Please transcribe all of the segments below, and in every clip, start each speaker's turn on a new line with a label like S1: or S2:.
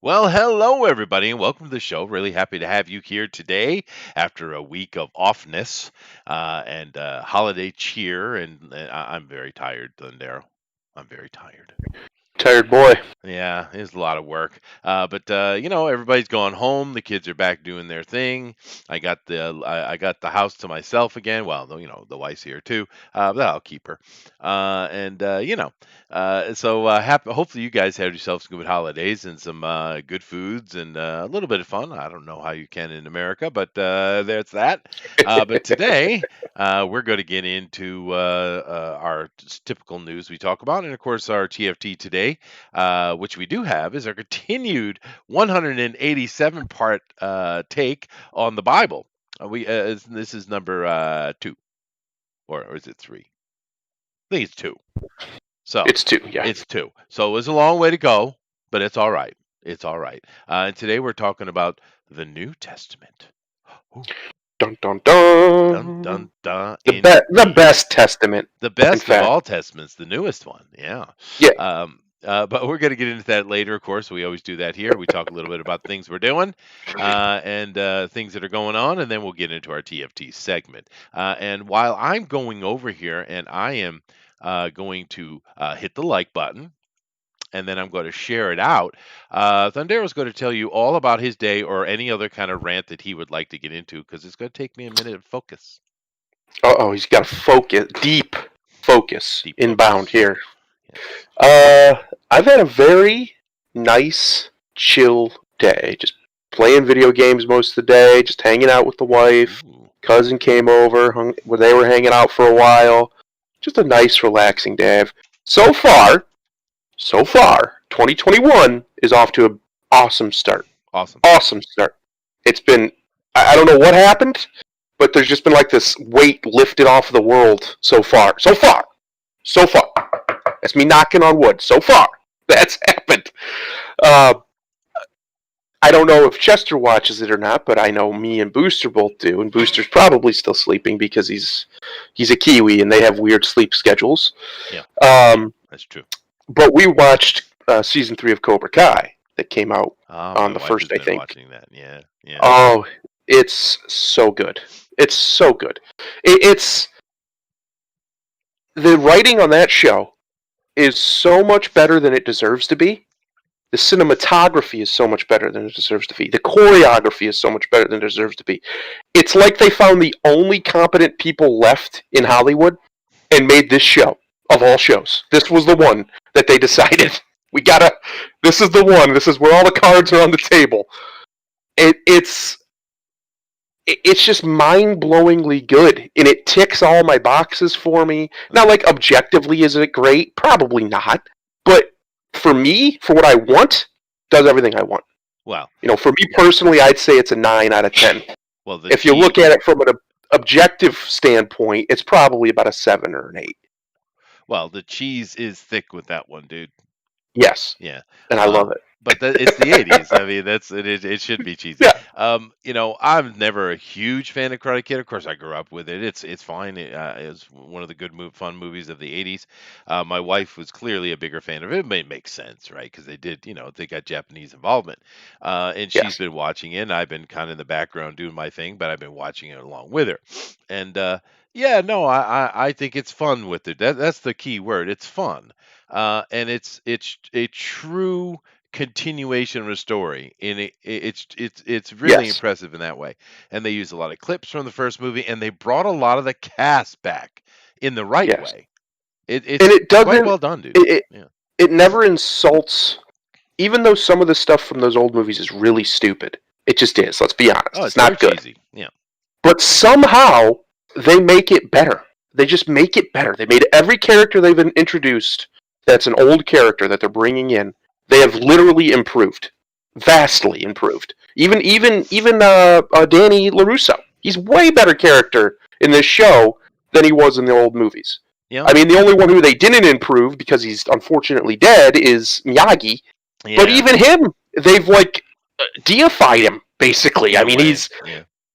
S1: Well, hello, everybody, and welcome to the show. Really happy to have you here today after a week of offness and holiday cheer. And I'm very tired, Glendale. I'm very tired.
S2: Tired boy.
S1: Yeah, it's a lot of work. But everybody's gone home. The kids are back doing their thing. I got the house to myself again. Well, the wife's here too, but I'll keep her. Happy. Hopefully, you guys had yourselves some good holidays and some good foods and a little bit of fun. I don't know how you can in America, but there's that. But today, we're going to get into our typical news we talk about, and of course, our TFT today, which we do have, is our continued 187 part take on the Bible. This is number 2, or is it 3? I think it's 2. So
S2: It's two, yeah.
S1: it's 2. So it was a long way to go, but it's all right. It's all right. And today we're talking about the New Testament. Ooh.
S2: Dun dun
S1: Dun
S2: dun.
S1: dun dun.
S2: The best testament.
S1: The best of
S2: fact.
S1: all testaments, the newest one. Yeah.
S2: Yeah.
S1: But we're going to get into that later, of course. We always do that here. We talk a little bit about things we're doing and things that are going on, and then we'll get into our TFT segment. And while I'm going over here and I am going to hit the like button, and then I'm going to share it out, Thundero's going to tell you all about his day or any other kind of rant that he would like to get into, because it's going to take me a minute to focus.
S2: He's got to focus. Deep focus.
S1: Deep
S2: inbound
S1: focus.
S2: here.
S1: Yes.
S2: I've had a very nice, chill day. Just playing video games most of the day, just hanging out with the wife.
S1: Ooh.
S2: Cousin came over, where they were hanging out for a while. Just a nice, relaxing day. So far, 2021 is off to an awesome start. Awesome start. It's been, I don't know what happened, but there's just been like this weight lifted off of the world so far. That's me knocking on wood. So far, that's happened. I don't know if Chester watches it or not, but I know me and Booster both do, and Booster's probably still sleeping because he's a Kiwi and they have weird sleep schedules.
S1: Yeah, that's true.
S2: But we watched season 3 of Cobra Kai that came out on the
S1: wife
S2: first,
S1: has
S2: I
S1: been
S2: think.
S1: watching that. Yeah.
S2: Oh, it's so good. It's so good. It's the writing on that show is so much better than it deserves to be. The cinematography is so much better than it deserves to be. The choreography is so much better than it deserves to be. It's like they found the only competent people left in Hollywood and made this show of all shows. This was the one that they decided, this is the one. This is where all the cards are on the table. It's just mind-blowingly good, and it ticks all my boxes for me. Now, like, objectively, is it great? Probably not. But for me, for what I want, does everything I want.
S1: Well,
S2: for me personally, I'd say it's a 9 out of 10.
S1: Well,
S2: if you look at it from an objective standpoint, it's probably about a 7 or an 8.
S1: Well, the cheese is thick with that one, dude.
S2: Yes.
S1: Yeah.
S2: And I love it.
S1: But it's the 80s. I mean, it should be cheesy.
S2: Yeah.
S1: I'm never a huge fan of Karate Kid. Of course, I grew up with it. It's fine. It was one of the good, fun movies of the 80s. My wife was clearly a bigger fan of it. It makes sense, right? Because they did, they got Japanese involvement. And she's been watching it, and I've been kind of in the background doing my thing, but I've been watching it along with her. And I think it's fun with it. That's the key word. It's fun. And it's a true continuation of a story, and it's really impressive in that way. And they use a lot of clips from the first movie, and they brought a lot of the cast back in the right way. It's quite well done, dude.
S2: It never insults, even though some of the stuff from those old movies is really stupid. It just is. Let's be honest.
S1: Oh,
S2: it's not good.
S1: Cheesy. Yeah.
S2: But somehow they make it better. They just make it better. They made every character they've introduced that's an old character that they're bringing in. They have literally improved, vastly improved. Even Danny LaRusso. He's way better character in this show than he was in the old movies.
S1: Yeah.
S2: I mean, the only one who they didn't improve because he's unfortunately dead is Miyagi. Yeah. But even him, they've deified him basically. I mean, he's.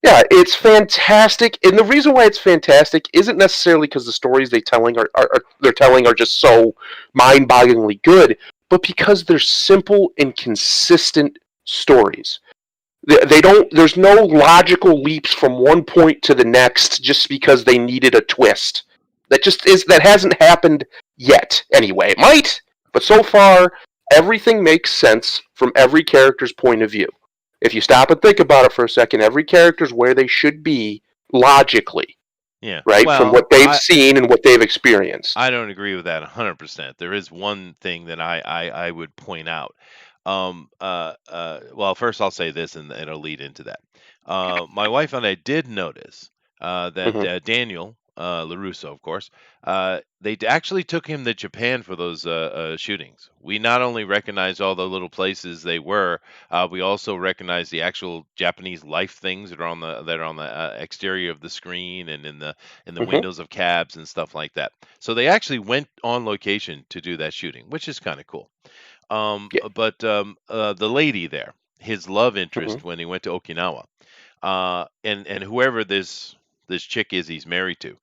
S2: Yeah, it's fantastic, and the reason why it's fantastic isn't necessarily because the stories they're telling are just so mind-bogglingly good, but because they're simple and consistent stories. They don't. There's no logical leaps from one point to the next just because they needed a twist. That hasn't happened yet. Anyway, it might, but so far everything makes sense from every character's point of view. If you stop and think about it for a second, every character's where they should be logically,
S1: Yeah.
S2: right? From
S1: Well,
S2: what they've seen and what they've experienced.
S1: I don't agree with that 100%. There is one thing that I would point out. Well, first I'll say this, and it'll lead into that. My wife and I did notice that
S2: Hmm.
S1: Daniel Larusso, of course, actually took him to Japan for those shootings. We not only recognized all the little places they were, we also recognized the actual Japanese life things that are on the exterior of the screen and in the
S2: Hmm.
S1: windows of cabs and stuff like that. So they actually went on location to do that shooting, which is kind of cool.
S2: Yeah.
S1: But the lady there, his love
S2: Hmm.
S1: interest when he went to Okinawa, and whoever this chick is he's married to,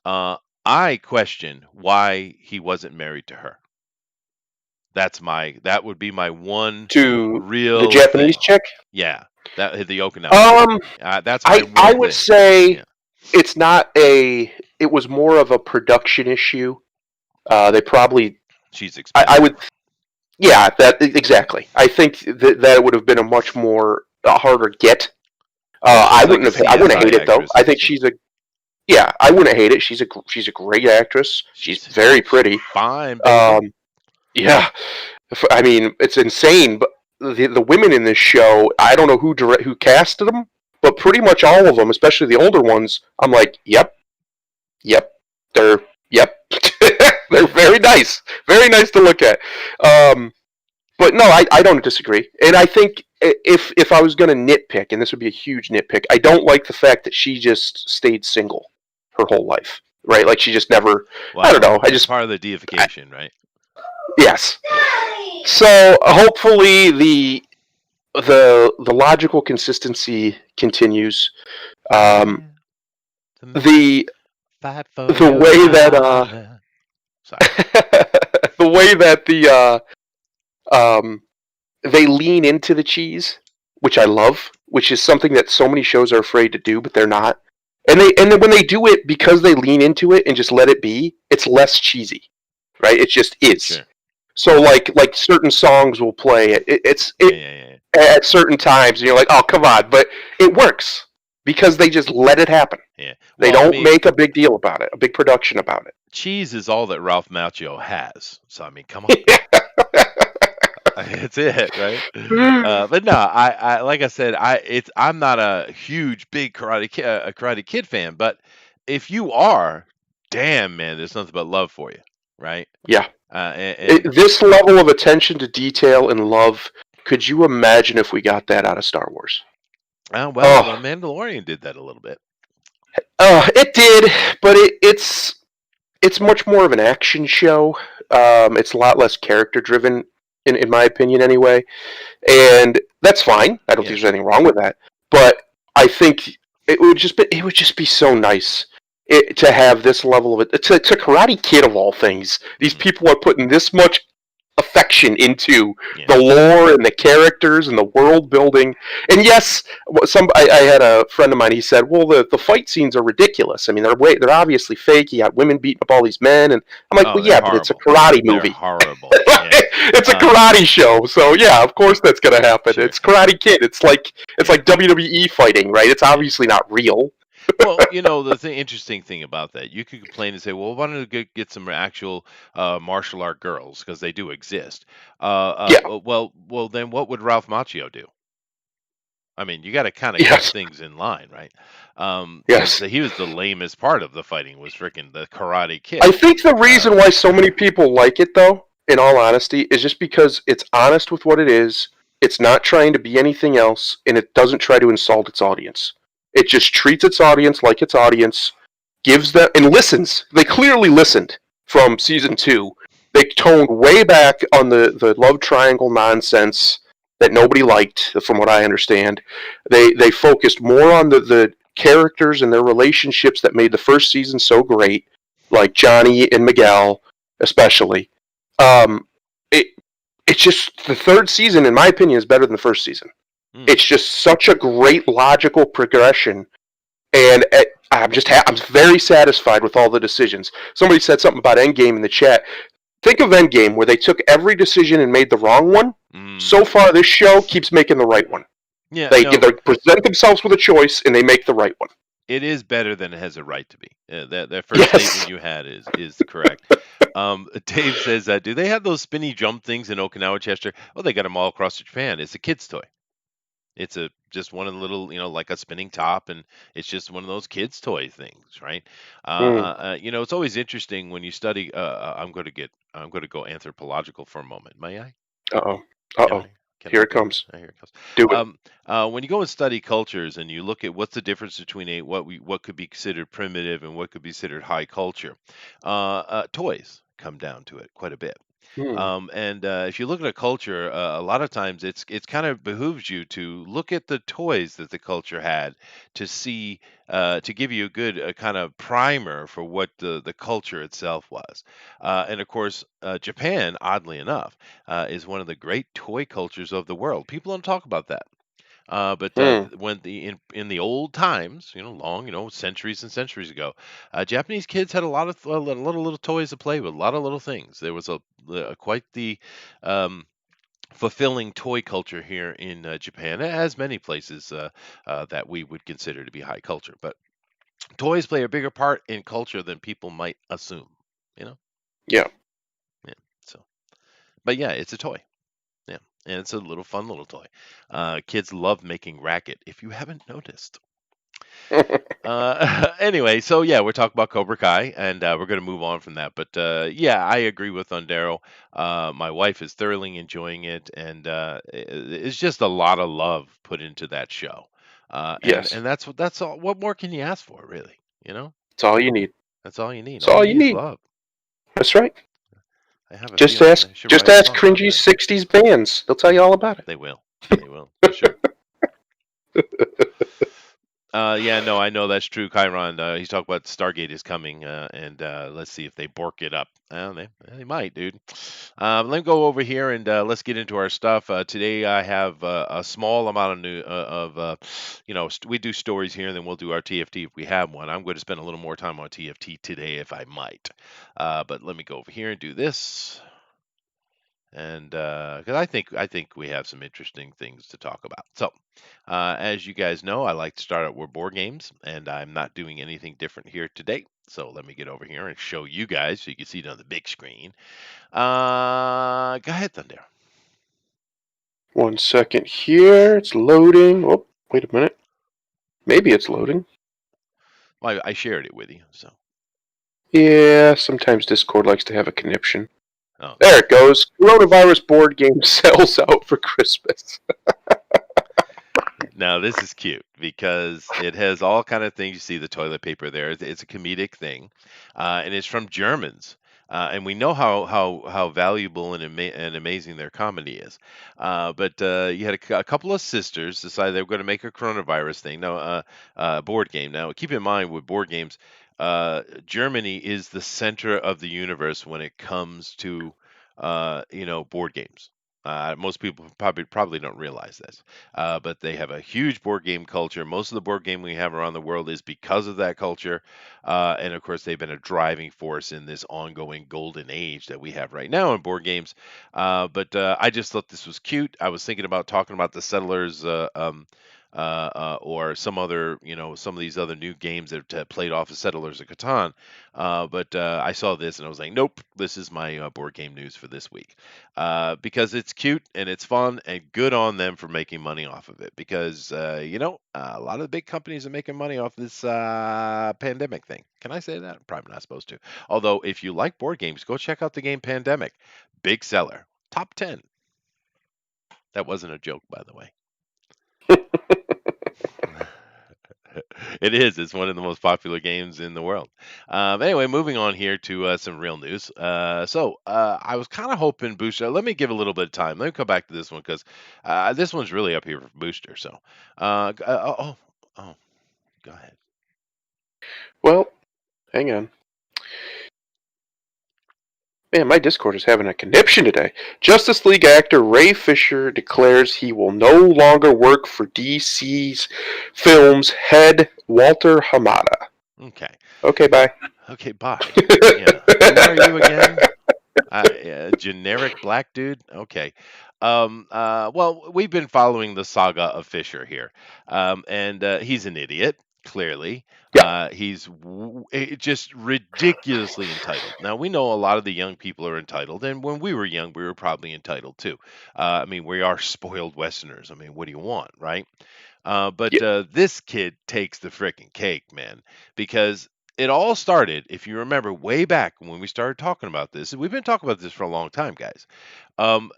S1: uh, I question why he wasn't married to her. That would be my one
S2: To the
S1: real
S2: Japanese
S1: thing.
S2: chick.
S1: Yeah, that the Okinawa chick.
S2: Um,
S1: That's my
S2: I
S1: one
S2: would
S1: thing.
S2: say
S1: Yeah,
S2: it's not a. It was more of a production issue. They probably.
S1: she's
S2: I
S1: expensive.
S2: would. Yeah, that exactly. I think that would have been a much more harder get.
S1: Well, she's like a
S2: I wouldn't
S1: CSI
S2: hate it though.
S1: actress,
S2: I
S1: isn't
S2: think
S1: she?
S2: she's a. Yeah, I wouldn't hate it. She's a great actress. She's very
S1: She's
S2: pretty.
S1: fine, baby.
S2: Um, yeah, I mean it's insane. But the women in this show, I don't know who casted them, but pretty much all of them, especially the older ones, I'm like, yep, they're yep, they're
S1: Yeah,
S2: very nice to look at. Um, but no, I don't disagree, and I think if I was going to nitpick, and this would be a huge nitpick, I don't like the fact that she just stayed single her whole life, right? Like she just never. I don't
S1: well,
S2: know. I
S1: it's
S2: just
S1: part of the deification, right?
S2: yes. So hopefully the logical consistency continues. Um,
S1: Fight the man,
S2: the
S1: fight for
S2: the
S1: your
S2: way that
S1: honor. Sorry.
S2: the way that um, they lean into the cheese, which I love, which is something that so many shows are afraid to do, but they're not. And then when they do it because they lean into it and just let it be, it's less cheesy, right? It just is.
S1: Sure.
S2: So like certain songs will play
S1: Yeah, yeah, yeah,
S2: at certain times, and you're like, oh come on, but it works because they just let it happen.
S1: yeah.
S2: They
S1: Well, I
S2: don't
S1: mean,
S2: make a big deal about it, a big production about
S1: cheese is all that Ralph Macchio has. So I mean, come on.
S2: it.
S1: It's it, right?
S2: Yeah.
S1: But no, I like I said, I'm not a huge big a Karate Kid fan, but if you are, damn man, there's nothing but love for you, right?
S2: Yeah.
S1: And
S2: This level of attention to detail and love, could you imagine if we got that out of Star Wars?
S1: well,
S2: Oh,
S1: the Mandalorian did that a little bit.
S2: it did, but it's much more of an action show. It's a lot less character driven, in my opinion, anyway. And that's fine. I don't
S1: Yeah.
S2: think there's anything wrong with that. But I think it would just be so nice to have this level of it. To Karate Kid of all things, these
S1: Hmm.
S2: people are putting this much affection into
S1: Yeah.
S2: the lore and the characters and the world building. And yes, I had a friend of mine. He said, "Well, the fight scenes are ridiculous. I mean, they're obviously fake. You got women beating up all these men." And I'm like,
S1: Oh,
S2: "Well,
S1: they're
S2: yeah, but it's a
S1: horrible.
S2: karate
S1: They're
S2: movie."
S1: horrible. Yeah.
S2: It's a
S1: Um,
S2: karate show, so yeah, of course that's gonna happen.
S1: sure.
S2: It's Karate Kid. It's
S1: Yeah.
S2: like WWE fighting, right? It's
S1: Yeah.
S2: obviously not real.
S1: Well, interesting thing about that, you could complain and say, "Well, why don't we get some actual martial art girls because they do exist?"
S2: Yeah.
S1: Well, then what would Ralph Macchio do? I mean, you got to kind of keep
S2: Yes.
S1: things in line, right? Because
S2: Yes.
S1: he was the lamest part of the fighting was freaking the Karate
S2: I
S1: Kid.
S2: think the
S1: Uh,
S2: reason why so many people like it, though, in all honesty, is just because it's honest with what it is. It's not trying to be anything else, and it doesn't try to insult its audience. It just treats its audience like its audience, gives them and listens. They clearly listened from season 2. They toned way back on the love triangle nonsense that nobody liked, from what I understand. They focused more on the characters and their relationships that made the first season so great, like Johnny and Miguel, especially. Um, it, it's just the third season, in my opinion, is better than the first season.
S1: Hmm.
S2: It's just such a great logical progression, and I'm very satisfied with all the decisions. Somebody said something about Endgame in the chat. Think of Endgame, where they took every decision and made the wrong one.
S1: Mm.
S2: So far, this show keeps making the right one.
S1: Yeah,
S2: They
S1: no,
S2: present themselves with a choice and they make the right one.
S1: it is better than it has a right to be. That first statement
S2: Yes.
S1: you had is correct. Dave says, "Do they have those spinny jump things in Okinawa, Chester? Oh, they got them all across Japan. It's a kid's toy. It's a just one of the little, like a spinning top, and it's just one of those kids' toy things, right?
S2: Mm.
S1: It's always interesting when you study. I'm going to go anthropological for a moment. May I?
S2: Uh oh. Uh
S1: Can
S2: oh.
S1: I? Can
S2: Here
S1: I
S2: it
S1: go
S2: comes.
S1: there? Here it goes.
S2: Do it.
S1: When you go and study cultures and you look at what's the difference between what could be considered primitive and what could be considered high culture, toys come down to it quite a bit.
S2: Mm.
S1: And if you look at a culture, a lot of times it's kind of behooves you to look at the toys that the culture had to see to give you a good kind of primer for what the culture itself was. And of course, Japan, oddly enough, is one of the great toy cultures of the world. People don't talk about that. But
S2: Mm.
S1: when in the old times, long, centuries and centuries ago, Japanese kids had a lot of little toys to play with, a lot of little things. There was quite the um, fulfilling toy culture here in Japan, as many places that we would consider to be high culture. But toys play a bigger part in culture than people might assume. You know,
S2: Yeah.
S1: yeah. So, but yeah, it's a toy. Yeah, and it's a little fun little toy. Kids love making racket. If you haven't noticed. Anyway, so yeah, we're talking about Cobra Kai, and we're going to move on from that. But yeah, I agree with Ondero. My wife is thoroughly enjoying it, and it's just a lot of love put into that show.
S2: Yes.
S1: And that's all. What more can you ask for, really? You know,
S2: It's all you need.
S1: that's all you need.
S2: It's
S1: All
S2: all
S1: you
S2: you
S1: need is
S2: need.
S1: love.
S2: That's right.
S1: I have a
S2: Just
S1: feeling
S2: ask
S1: I should
S2: just
S1: write a
S2: ask
S1: song about
S2: cringy
S1: that.
S2: 60s bands. They'll tell you all about it.
S1: They will. They will for sure. Yeah, no, I know that's true, Chiron. He's talking about Stargate is coming, and let's see if they bork it up. They might, dude. Let me go over here and let's get into our stuff. Today I have a small amount of we do stories here, and then we'll do our TFT if we have one. I'm going to spend a little more time on TFT today if I might. But let me go over here and do this. And because I think we have some interesting things to talk about. So, as you guys know, I like to start out with board games, and I'm not doing anything different here today. So let me get over here and show you guys so you can see it on the big screen. Go ahead, Thunder.
S2: 1 second here. It's loading. Oh, wait a minute. Maybe it's loading.
S1: Well, I shared it with you, so
S2: Yeah, sometimes Discord likes to have a conniption.
S1: oh,
S2: There it goes. Coronavirus board game sells out for Christmas.
S1: now this is cute because it has all kind of things. You see the toilet paper there. It's a comedic thing, and it's from Germans. And we know how valuable and amazing their comedy is. But you had a couple of sisters decide they were going to make a coronavirus thing. Now, board game. Now, keep in mind with board games, Germany is the center of the universe when it comes to board games. Most people probably don't realize this, but they have a huge board game culture. Most of the board game we have around the world is because of that culture, and of course, they've been a driving force in this ongoing golden age that we have right now in board games. But I just thought this was cute. I was thinking about talking about the Settlers. Or some of these other new games that played off of Settlers of Catan. But I saw this and I was like, nope, this is my board game news for this week. Because it's cute and it's fun and good on them for making money off of it. Because, a lot of the big companies are making money off this pandemic thing. Can I say that? Probably not supposed to. Although, if you like board games, go check out the game Pandemic. Big seller. Top 10. That wasn't a joke, by the way. It is. It's one of the most popular games in the world. Anyway, moving on here to some real news. I was kind of hoping Booster. Let me give a little bit of time. Let me come back to this one because this one's really up here for Booster. So, oh, go ahead.
S2: Well, hang on. Man, my Discord is having a conniption today. Justice League actor Ray Fisher declares he will no longer work for DC's film's head, Walter Hamada.
S1: Okay.
S2: Okay, bye.
S1: Okay, bye. Yeah. Who are you again? Generic black dude. Okay. Well, we've been following the saga of Fisher here, and he's an idiot. Clearly,
S2: Yeah,
S1: just ridiculously entitled. Now we know a lot of the young people are entitled, and when we were young, we were probably entitled too. I mean, we are spoiled Westerners. I mean, what do you want, right? But
S2: yeah,
S1: this kid takes the freaking cake, man, because it all started, if you remember, way back when we started talking about this. And we've been talking about this for a long time, guys.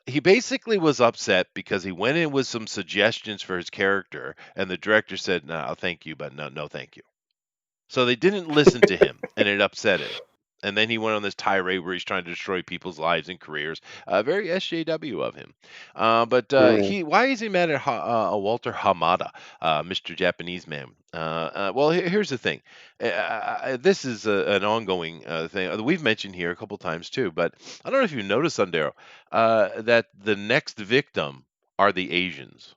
S1: He basically was upset because he went in with some suggestions for his character, and the director said, "No, thank you, but no, no, thank you." So they didn't listen to him, and it upset him. And then he went on this tirade where he's trying to destroy people's lives and careers. Very SJW of him. But
S2: mm,
S1: he, why is he mad at Walter Hamada, Mr. Japanese man? Well, here's the thing. This is an ongoing thing we've mentioned here a couple times too. But I don't know if you noticed, Sundero, that the next victim are the Asians.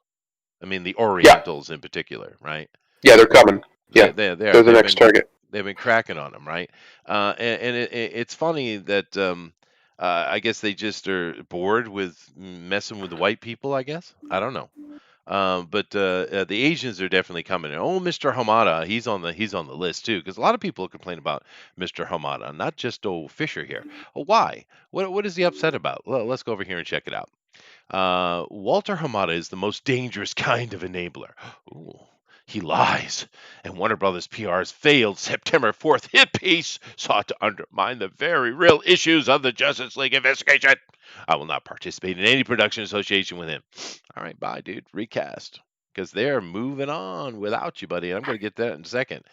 S1: I mean, the
S2: yeah,
S1: Orientals in particular, right?
S2: yeah. They're coming.
S1: They
S2: Yeah,
S1: they they are.
S2: they're the next target.
S1: They've been cracking on them, right? It's funny that I guess they just are bored with messing with the white people. I guess I don't know. But the Asians are definitely coming. And, oh, Mr. Hamada, he's on the list too, because a lot of people complain about Mr. Hamada, not just old Fisher here. Oh, why? What is he upset about? Let's go over here and check it out. Walter Hamada is the most dangerous kind of enabler. Ooh, he lies, and Warner Brothers PR's failed September 4th hit piece sought to undermine the very real issues of the Justice League investigation. I will not participate in any production association with him. All right, bye, dude. Recast. Because they're moving on without you, buddy. I'm going to get that in a second.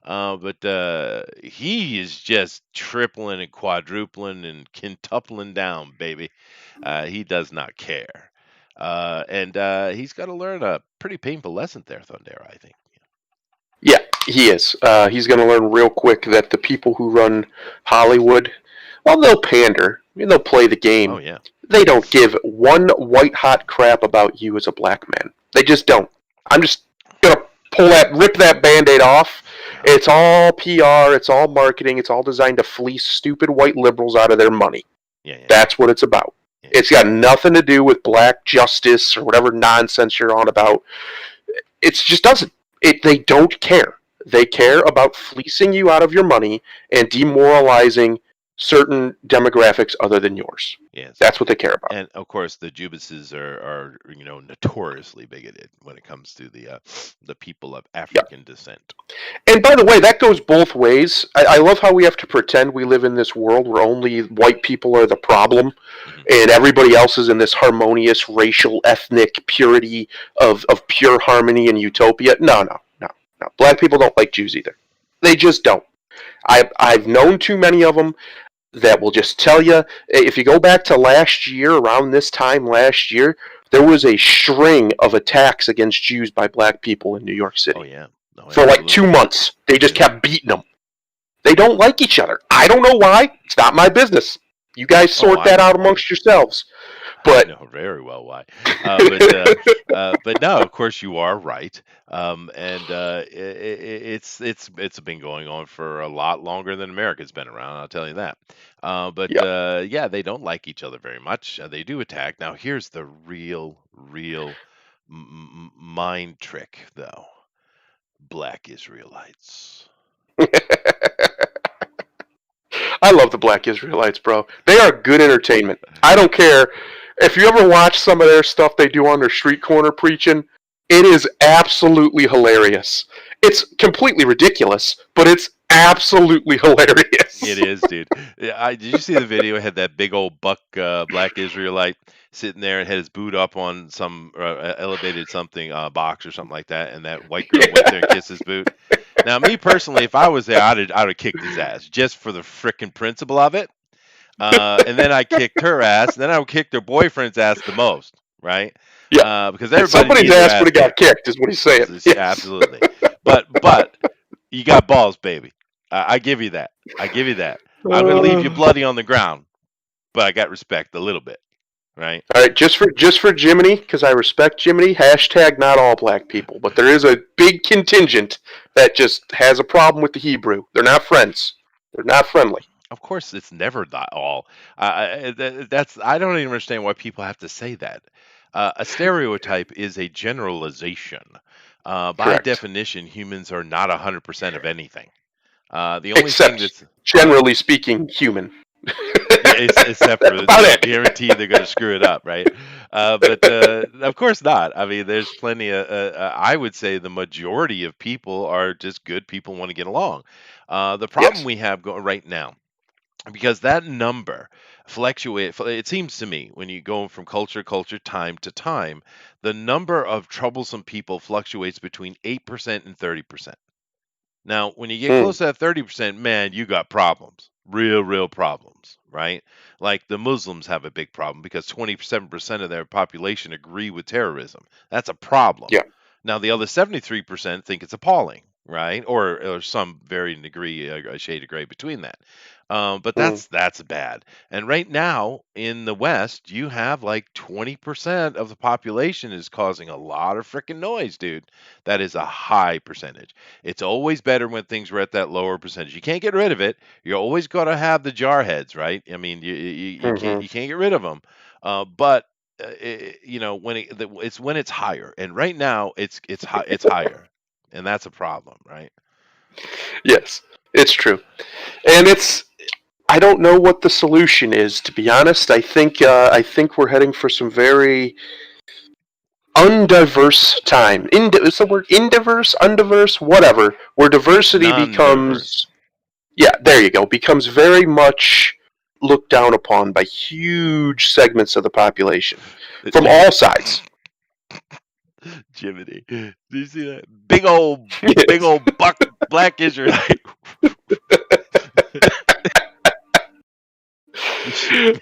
S1: But he is just tripling and quadrupling and quintupling down, baby. He does not care. And he's got to learn a pretty painful lesson there, Thundera, I think.
S2: Yeah, he is. He's going to learn real quick that the people who run Hollywood, well, they'll pander. I mean, they'll play the
S1: Oh,
S2: game.
S1: yeah.
S2: They don't give one white hot crap about you as a black man. They just don't. I'm just gonna rip that band-aid off.
S1: Yeah.
S2: It's all PR, it's all marketing, it's all designed to fleece stupid white liberals out of their money.
S1: Yeah, yeah,
S2: That's what it's about.
S1: yeah.
S2: It's got nothing to do with black justice or whatever nonsense you're on about. It just doesn't. They don't care. They care about fleecing you out of your money and demoralizing certain demographics other than yours.
S1: Yes.
S2: That's what they care about.
S1: And of course, the Jubases are notoriously bigoted when it comes to the people of
S2: Yeah.
S1: African descent.
S2: And by the way, that goes both ways. I love how we have to pretend we live in this world where only white people are the problem
S1: Hmm.
S2: and everybody else is in this harmonious racial, ethnic purity of pure harmony and utopia. No, no, no, no. Black people don't like Jews either. They just don't. I've known too many of them that will just tell you. If you go back to last year, around this time last year, there was a string of attacks against Jews by black people in New York
S1: Oh
S2: City
S1: yeah. No,
S2: for like
S1: absolutely.
S2: 2 months. They just
S1: Hmm.
S2: kept beating them. They don't like each other. I don't know why. It's not my business. You guys
S1: Oh,
S2: sort
S1: I
S2: that
S1: know
S2: out
S1: why.
S2: amongst yourselves.
S1: I
S2: But
S1: know very well why. But no, of course you are right. And it's been going on for a lot longer than America's been around. I'll tell you that. But
S2: yeah,
S1: yeah, they don't like each other very much. They do attack. Now here's the real mind trick, though. Black Israelites.
S2: I love the Black Israelites, bro. They are good entertainment. I don't care if you ever watch some of their stuff they do on their street corner preaching. It is absolutely hilarious. It's completely ridiculous, but it's absolutely
S1: It
S2: hilarious.
S1: is, dude. Yeah, did you see the video? It had that big old buck black Israelite sitting there and had his boot up on some elevated something box or something like that, and that white girl went there and kissed his boot. Now, me personally, if I was there, I'd have kicked his ass just for the freaking principle of it. And then I kicked her ass, and then I would kick their boyfriend's ass the most, right?
S2: Yeah,
S1: Because everybody
S2: somebody's
S1: needs their
S2: ass would
S1: ass
S2: have got
S1: kicked.
S2: kicked, is what he's saying. Yes.
S1: Absolutely. But you got balls, baby. I give you that. I give you that. I'm gonna leave you
S2: Uh,
S1: bloody on the ground. but I got respect a little bit, right?
S2: All right, just for Jiminy, because I respect Jiminy. Hashtag not all black people, but there is a big contingent that just has a problem with the Hebrew. They're not friends. They're not friendly.
S1: Of course, it's never that all. That's I don't even understand why people have to say that. A stereotype is a generalization. By
S2: Correct.
S1: definition, humans are not 100% of anything. The only thing
S2: Except,
S1: that's
S2: generally speaking, human.
S1: yeah, except for
S2: That's about it.
S1: guaranteed they're going to screw it up, right? But of course not. I mean, there's plenty of. I would say the majority of people are just good people, want to get along. The problem
S2: Yes.
S1: we have going right now, because that number fluctuate. It seems to me when you go from culture to culture, time to time, the number of troublesome people fluctuates between 8% and 30%. Now, when you get
S2: Mm,
S1: close to that 30%, man, you got problems. Real problems, right? Like the Muslims have a big problem because 27% of their population agree with terrorism. That's a problem.
S2: yeah.
S1: Now, the other 73% think it's appalling, right? Or some varying degree, a shade of gray between that. But
S2: Mm,
S1: that's bad. And right now in the West, you have like 20% of the population is causing a lot of freaking noise, dude. That is a high percentage. It's always better when things are at that lower percentage. You can't get rid of it. You're always going to have the jarheads, right? I mean, you can't
S2: hmm
S1: get rid of them. But when it's when it's higher, and right now it's higher, and that's a problem, right?
S2: Yes, it's true, and it's. I don't know what the solution is. To be honest, I think we're heading for some very undiverse time. Is the word indiverse, undiverse, whatever? Where diversity
S1: Non-diverse.
S2: becomes, yeah, there you go, becomes very much looked down upon by huge segments of the population from all sides.
S1: Jiminy, do you see that big
S2: Yes.
S1: old buck black Israelite?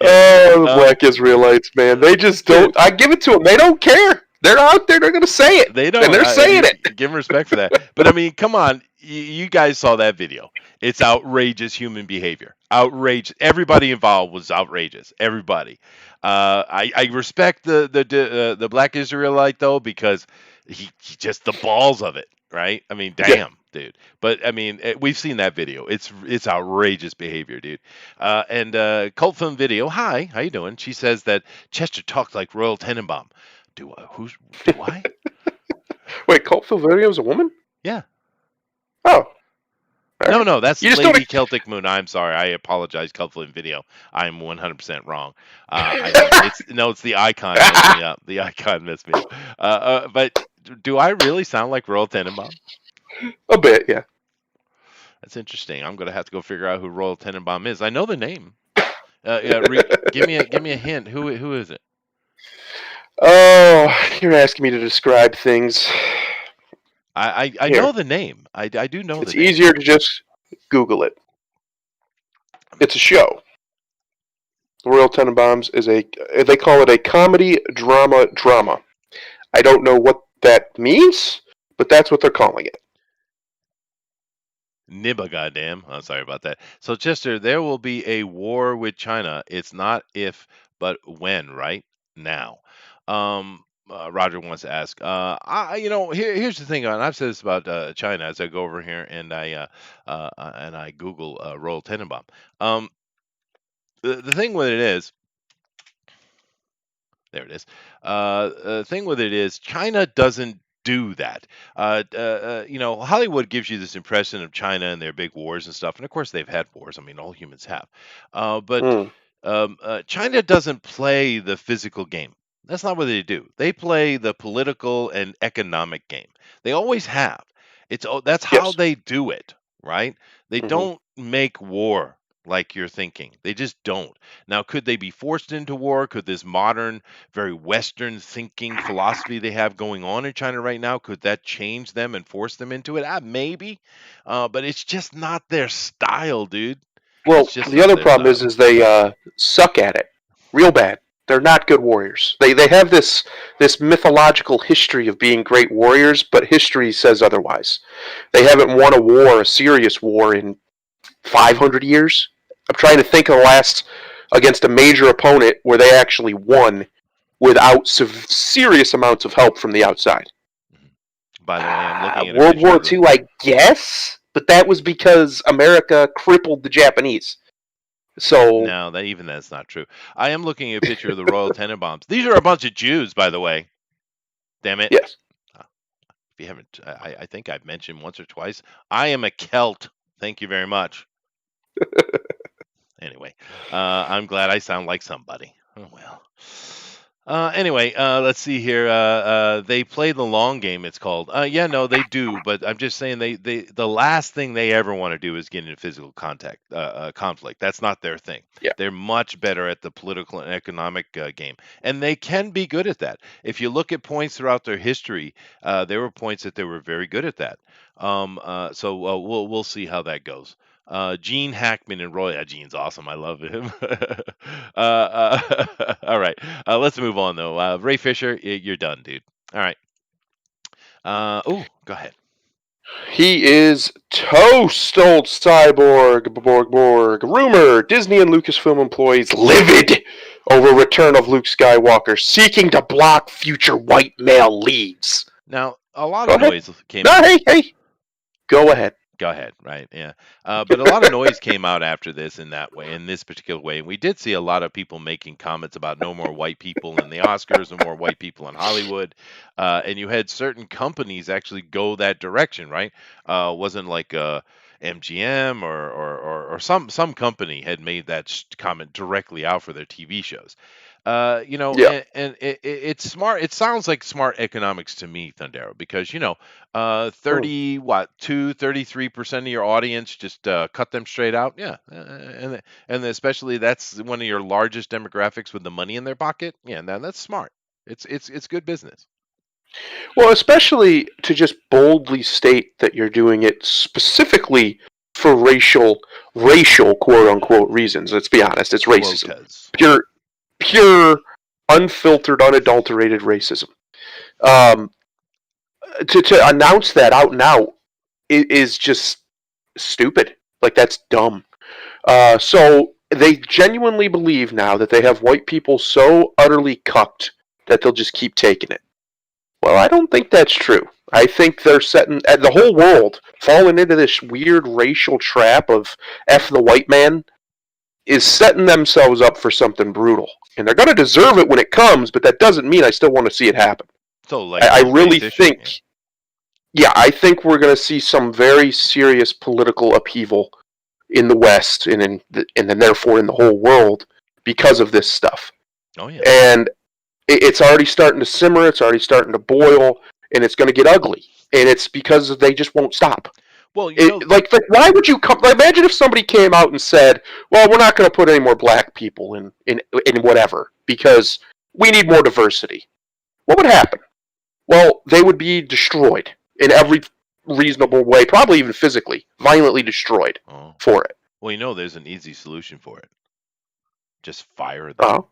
S1: Man,
S2: Oh, the
S1: um,
S2: black Israelites, man. They just don't.
S1: dude,
S2: I give it to them. They don't care. They're out there. They're going to say it.
S1: they
S2: And
S1: don't.
S2: they're saying it.
S1: Give them respect for that. But I mean, come on, you guys saw that video. It's outrageous human behavior. Outrageous. Everybody involved was outrageous. Everybody. I respect the black Israelite though because he just the balls of it, right? I mean,
S2: Yeah.
S1: damn, dude. But I mean, we've seen that video. It's outrageous behavior, dude. And cult film video. Hi, how you doing? She says that Chester talked like Royal Tenenbaum. Do I?
S2: Wait, Colt Silverio is a woman?
S1: Yeah.
S2: Oh, all
S1: No,
S2: right.
S1: no, that's
S2: You just don't.
S1: Lady Celtic Moon. I'm sorry. I apologize, Coughling Video. I'm 100% wrong. It's the icon messed me up. The icon messed me up. But do I really sound like Royal Tenenbaum?
S2: A bit, yeah.
S1: That's interesting. I'm gonna have to go figure out who Royal Tenenbaum is. I know the name. Yeah, give me a hint. Who is it?
S2: Oh, you're asking me to describe things.
S1: I
S2: Here,
S1: know the name. I do know the
S2: it's
S1: name.
S2: easier to just Google it. It's a show. The Royal Tenenbaums is a. They call it a comedy drama. I don't know what that means, but that's what they're calling it.
S1: Nibba, goddamn. I'm sorry about that. So, Chester, there will be a war with China. It's not if, but when, right? Now. Roger wants to ask. Here's the thing, and I've said this about China as I go over here and I Google Royal Tenenbaum. The thing with it is, there it is. The thing with it is, China doesn't do that. Hollywood gives you this impression of China and their big wars and stuff, and of course they've had wars. I mean, all humans have. But
S2: Mm,
S1: China doesn't play the physical game. That's not what they do. They play the political and economic game. They always have. That's how
S2: yes.
S1: they do it, right? They
S2: Hmm.
S1: don't make war like you're thinking. They just don't. Now, could they be forced into war? Could this modern, very Western thinking philosophy they have going on in China right now, could that change them and force them into it? Maybe, but it's just not their style, dude. It's
S2: Well,
S1: just
S2: the
S1: not
S2: other
S1: their
S2: problem
S1: style.
S2: is they suck at it, real bad. They're not good warriors. They have this mythological history of being great warriors, but history says otherwise. They haven't won a serious war in 500 years. I'm trying to think of the last. against a major opponent where they actually won without serious amounts of help from the outside.
S1: By the way, I'm looking at a
S2: World
S1: picture
S2: War
S1: of the.
S2: II, I guess, but that was because America crippled the Japanese. So,
S1: No, that even that's not true. I am looking at a picture of the Royal Tenenbaums. These are a bunch of Jews, by the way. Damn it!
S2: yes.
S1: Uh, If you haven't, I think I've mentioned once or twice. I am a Celt. Thank you very much. Anyway, I'm glad I sound like somebody. Oh, well. Anyway, let's see here. They play the long game. It's called. Yeah, no, they do. But I'm just saying, the last thing they ever want to do is get into physical contact, conflict. That's not their thing.
S2: Yeah.
S1: They're much better at the political and economic game, and they can be good at that. If you look at points throughout their history, there were points that they were very good at that. So we'll see how that goes. Gene Hackman and Roy. Gene's awesome. I love him. All right. Let's move on though. Ray Fisher, you're done, dude. All right. Oh, go ahead.
S2: He is toast, old cyborg, Borg. Rumor, Disney and Lucasfilm employees livid over return of Luke Skywalker, seeking to block future white male leads.
S1: Now, a lot
S2: Go
S1: of
S2: ahead.
S1: noise came.
S2: No, hey. Go ahead.
S1: Go ahead, right? Yeah. But a lot of noise came out after this in that way, in this particular way. And we did see a lot of people making comments about no more white people in the Oscars, no more white people in Hollywood. And you had certain companies actually go that direction, right? Wasn't like MGM or some company had made that comment directly out for their TV shows.
S2: Yeah.
S1: And it's smart. It sounds like smart economics to me, Thundero, because 30 what 33% of your audience just cut them straight out. Yeah, and especially that's one of your largest demographics with the money in their pocket. Yeah, now that's smart. It's good business.
S2: Well, especially to just boldly state that you're doing it specifically for racial quote unquote reasons. Let's be honest, it's racism.
S1: Quotas.
S2: Pure, unfiltered, unadulterated racism. Um, to announce that out and out is just stupid. Like, that's dumb. So they genuinely believe now that they have white people so utterly cucked that they'll just keep taking it. Well, I don't think that's true. I think they're setting the whole world falling into this weird racial trap of F the white man is setting themselves up for something brutal. And they're going to deserve it when it comes, but that doesn't mean I still want to see it happen.
S1: So like
S2: I
S1: with Ray
S2: really
S1: Fisher,
S2: think, yeah, I think we're going to see some very serious political upheaval in the West and then therefore in the whole world because of this stuff.
S1: Oh yeah.
S2: And it's already starting to simmer, it's already starting to boil, and it's going to get ugly. And it's because they just won't stop.
S1: Well,
S2: Like, why would you come? Imagine if somebody came out and said, "Well, we're not going to put any more black people in whatever because we need more diversity." What would happen? Well, they would be destroyed in every reasonable way, probably even physically, violently destroyed for it.
S1: Well, there's an easy solution for it. Just fire them.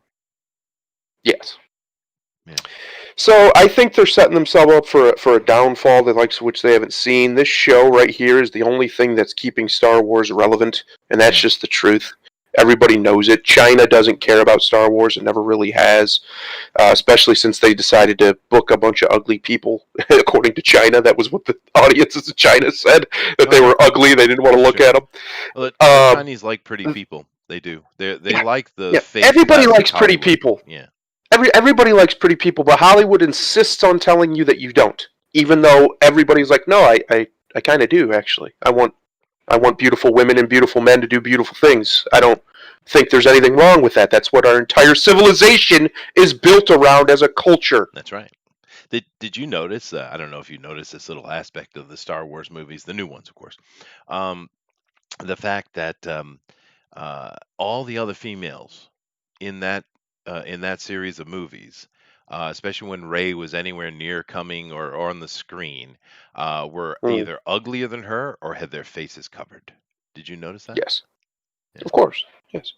S2: Yes.
S1: Yeah.
S2: So I think they're setting themselves up for a downfall which they haven't seen. This show right here is the only thing that's keeping Star Wars relevant, and that's just the truth. Everybody knows it. China doesn't care about Star Wars. It never really has, especially since they decided to book a bunch of ugly people. According to China, that was what the audiences in China said, that they were ugly. They didn't want to look at them.
S1: Well, the Chinese like pretty people. They do. They like the fake.
S2: Everybody likes pretty
S1: Hollywood.
S2: people.
S1: Yeah.
S2: Everybody likes pretty people, but Hollywood insists on telling you that you don't. Even though everybody's like, no, I kind of do, actually. I want beautiful women and beautiful men to do beautiful things. I don't think there's anything wrong with that. That's what our entire civilization is built around as a culture.
S1: That's right. Did you notice? I don't know if you noticed this little aspect of the Star Wars movies, the new ones, of course. The fact that all the other females in that series of movies, especially when Rey was anywhere near coming or on the screen, were either uglier than her or had their faces covered. Did you notice that?
S2: Yes. Yeah. Of course. Yes.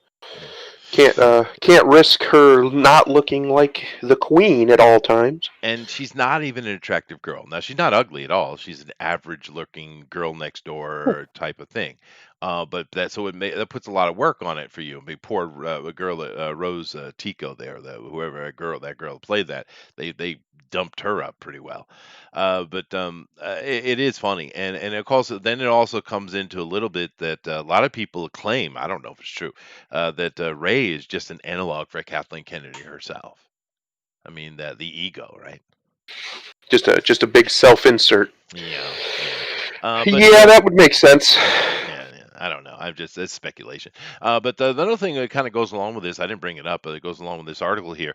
S2: Can't risk her not looking like the queen at all times.
S1: And she's not even an attractive girl. Now she's not ugly at all. She's an average looking girl next door type of thing. But that puts a lot of work on it for you. I mean, poor girl, Rose Tico there, whoever that girl who played that, they dumped her up pretty well. It is funny, and of course, then it also comes into a little bit that a lot of people claim, I don't know if it's true, that Ray is just an analog for Kathleen Kennedy herself. I mean, the ego, right?
S2: Just a big self-insert.
S1: Yeah, yeah. But
S2: Yeah, that would make sense.
S1: yeah, I don't know. It's speculation. But the other thing that kind of goes along with this, I didn't bring it up, but it goes along with this article here,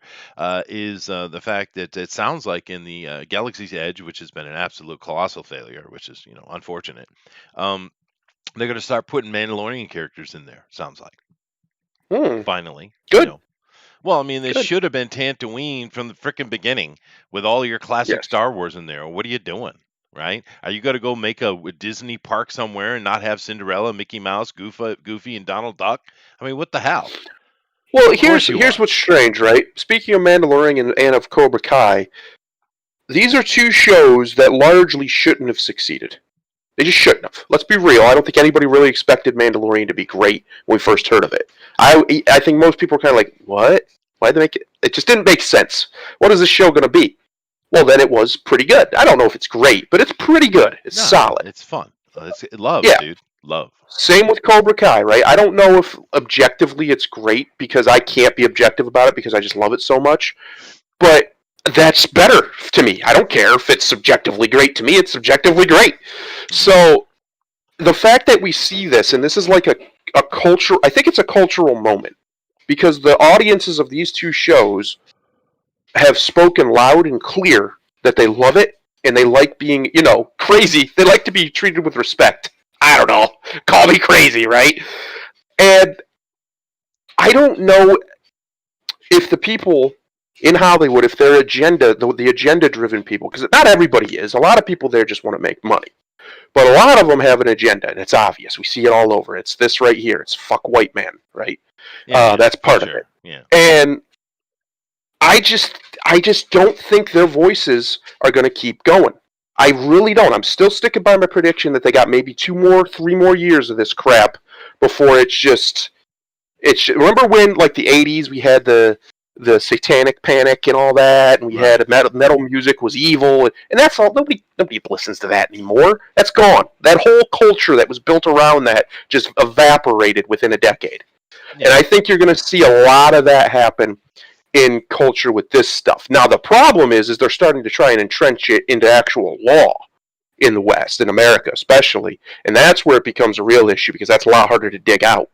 S1: is the fact that it sounds like in the Galaxy's Edge, which has been an absolute colossal failure, which is unfortunate. Um, they're going to start putting Mandalorian characters in there. Sounds like finally,
S2: Good.
S1: Well, I mean, this
S2: Good.
S1: should have been Tatooine from the frickin' beginning with all your classic
S2: Yes.
S1: Star Wars in there. What are you doing? Right? Are you going to go make a Disney park somewhere and not have Cinderella, Mickey Mouse, Goofy, and Donald Duck? I mean, what the hell?
S2: Well,
S1: Of course you
S2: here's
S1: are.
S2: what's strange, right? Speaking of Mandalorian and of Cobra Kai, these are two shows that largely shouldn't have succeeded. They just shouldn't have. Let's be real. I don't think anybody really expected Mandalorian to be great when we first heard of it. I think most people were kind of like, what? Why'd they make it? It just didn't make sense. What is this show going to be? Well, then it was pretty good. I don't know if it's great, but it's pretty good. It's
S1: No,
S2: solid.
S1: it's fun. It's love,
S2: Yeah.
S1: dude. Love.
S2: Same with Cobra Kai, right? I don't know if objectively it's great because I can't be objective about it because I just love it so much. But that's better to me. I don't care if it's subjectively great. To me, it's subjectively great. So the fact that we see this, and this is like a culture, I think it's a cultural moment because the audiences of these two shows have spoken loud and clear that they love it and they like being, crazy. They like to be treated with respect. I don't know. Call me crazy, right? And I don't know if the people in Hollywood, if their agenda, the agenda-driven people, because not everybody is. A lot of people there just want to make money. But a lot of them have an agenda, and it's obvious. We see it all over. It's this right here. It's fuck white man, right?
S1: Yeah,
S2: That's part of
S1: sure.
S2: it.
S1: Yeah.
S2: And I just don't think their voices are going to keep going. I really don't. I'm still sticking by my prediction that they got maybe 3 more years of this crap before remember when, like, the 80s, we had the satanic panic and all that, and we had metal music was evil, and that's all. Nobody listens to that anymore. That's gone. That whole culture that was built around that just evaporated within a decade.
S1: Yeah.
S2: And I think you're going to see a lot of that happen in culture with this stuff. Now, the problem is they're starting to try and entrench it into actual law in the West, in America especially, and that's where it becomes a real issue because that's a lot harder to dig out.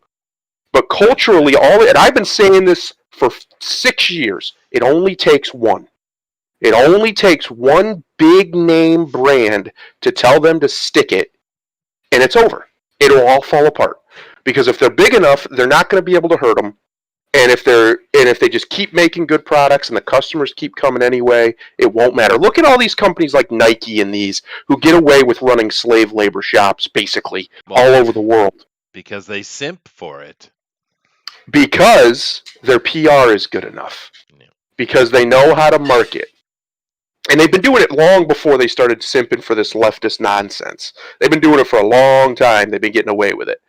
S2: But culturally, and I've been saying this for 6 years, it only takes one. It only takes one big name brand to tell them to stick it, and it's over. It'll all fall apart. Because if they're big enough, they're not going to be able to hurt them. And if they just keep making good products and the customers keep coming anyway, it won't matter. Look at all these companies like Nike and these who get away with running slave labor shops, basically, all over the world.
S1: Because they simp for it.
S2: Because their PR is good enough. Yeah. Because they know how to market. And they've been doing it long before they started simping for this leftist nonsense. They've been doing it for a long time. They've been getting away with it.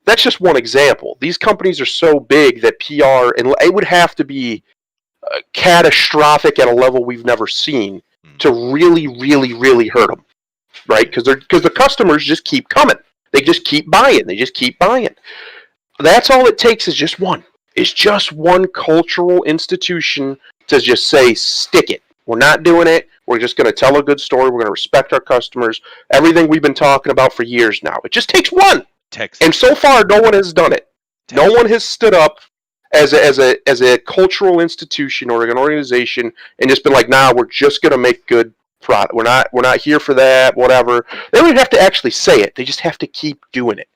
S2: That's just one example. These companies are so big that PR, and it would have to be catastrophic at a level we've never seen to really, really, really hurt them, right? Because the customers just keep coming. They just keep buying. They just keep buying. That's all it takes is just one. It's just one cultural institution to just say, stick it. We're not doing it. We're just going to tell a good story. We're going to respect our customers. Everything we've been talking about for years now. It just takes one. And so far, no one has done it. No one has stood up as a cultural institution or an organization and just been like, nah, we're just going to make good product. We're not here for that, whatever. They don't even have to actually say it. They just have to keep doing it.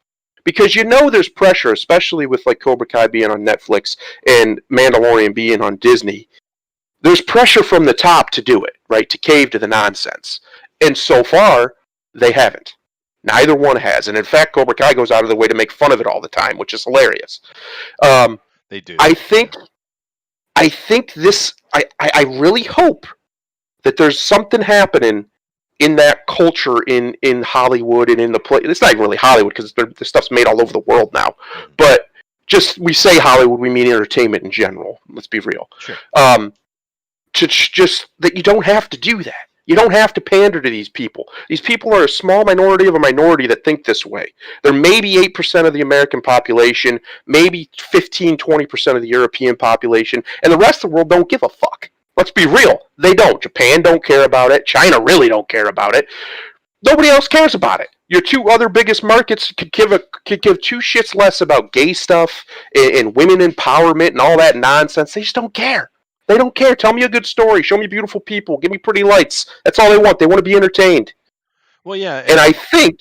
S2: Because there's pressure, especially with like Cobra Kai being on Netflix and Mandalorian being on Disney. There's pressure from the top to do it, right? To cave to the nonsense. And so far, they haven't. Neither one has. And in fact, Cobra Kai goes out of their way to make fun of it all the time, which is hilarious.
S1: They do.
S2: I think this, I really hope that there's something happening in that culture in Hollywood and in the play. It's not really Hollywood because the stuff's made all over the world now.
S1: Mhm.
S2: But just we say Hollywood, we mean entertainment in general. Let's be real.
S1: Sure.
S2: Just that you don't have to do that. You don't have to pander to these people. These people are a small minority of a minority that think this way. They're maybe 8% of the American population, maybe 15-20% of the European population, and the rest of the world don't give a fuck. Let's be real. They don't. Japan don't care about it. China really don't care about it. Nobody else cares about it. Your two other biggest markets could give two shits less about gay stuff and women empowerment and all that nonsense. They just don't care. They don't care. Tell me a good story. Show me beautiful people. Give me pretty lights. That's all they want. They want to be entertained.
S1: Well, yeah,
S2: And I think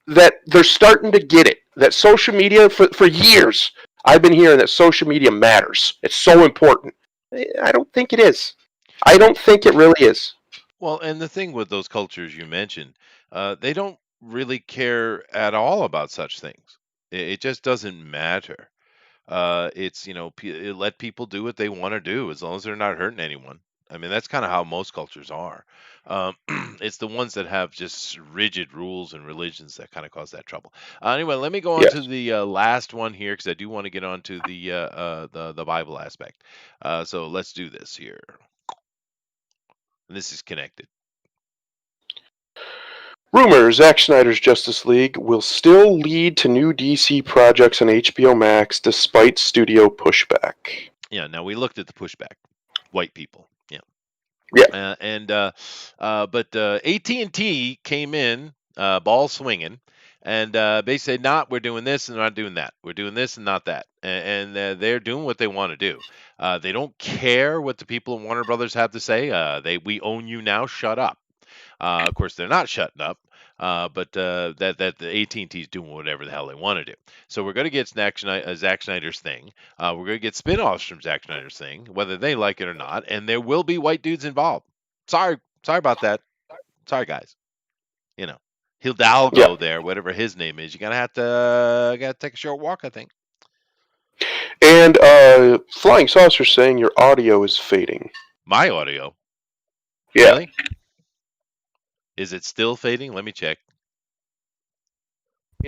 S2: that they're starting to get it. That social media, for years, I've been hearing that social media matters. It's so important. I don't think it is. I don't think it really is.
S1: well, and the thing with those cultures you mentioned, they don't really care at all about such things. It just doesn't matter. It's let people do what they want to do as long as they're not hurting anyone. I mean, that's kind of how most cultures are. Um, it's the ones that have just rigid rules and religions that kind of cause that trouble. Anyway, let me go on to
S2: Yes.
S1: the last one here because I do want to get on to the Bible aspect. So let's do this here. And this is connected.
S2: Rumors Zack Snyder's Justice League will still lead to new DC projects on HBO Max despite studio pushback.
S1: Yeah. Now we looked at the pushback. White people. Yeah.
S2: Yeah.
S1: But AT&T came in ball swinging and they said, "Not we're doing this and not doing that. We're doing this and not that." And they're doing what they want to do. They don't care what the people in Warner Brothers have to say. We own you now. Shut up. Of course, they're not shutting up. But that the AT&T is doing whatever the hell they want to do. So we're going to get Zack Snyder's thing. We're going to get spin-offs from Zack Snyder's thing, whether they like it or not, and there will be white dudes involved. Sorry about that. Sorry, guys. You know,
S2: Yeah.
S1: Hidalgo there, whatever his name is. You're gonna have to gotta take a short walk, I think.
S2: And Flying Saucer saying your audio is fading.
S1: My audio,
S2: Yeah.
S1: really? Is it still fading? Let me check.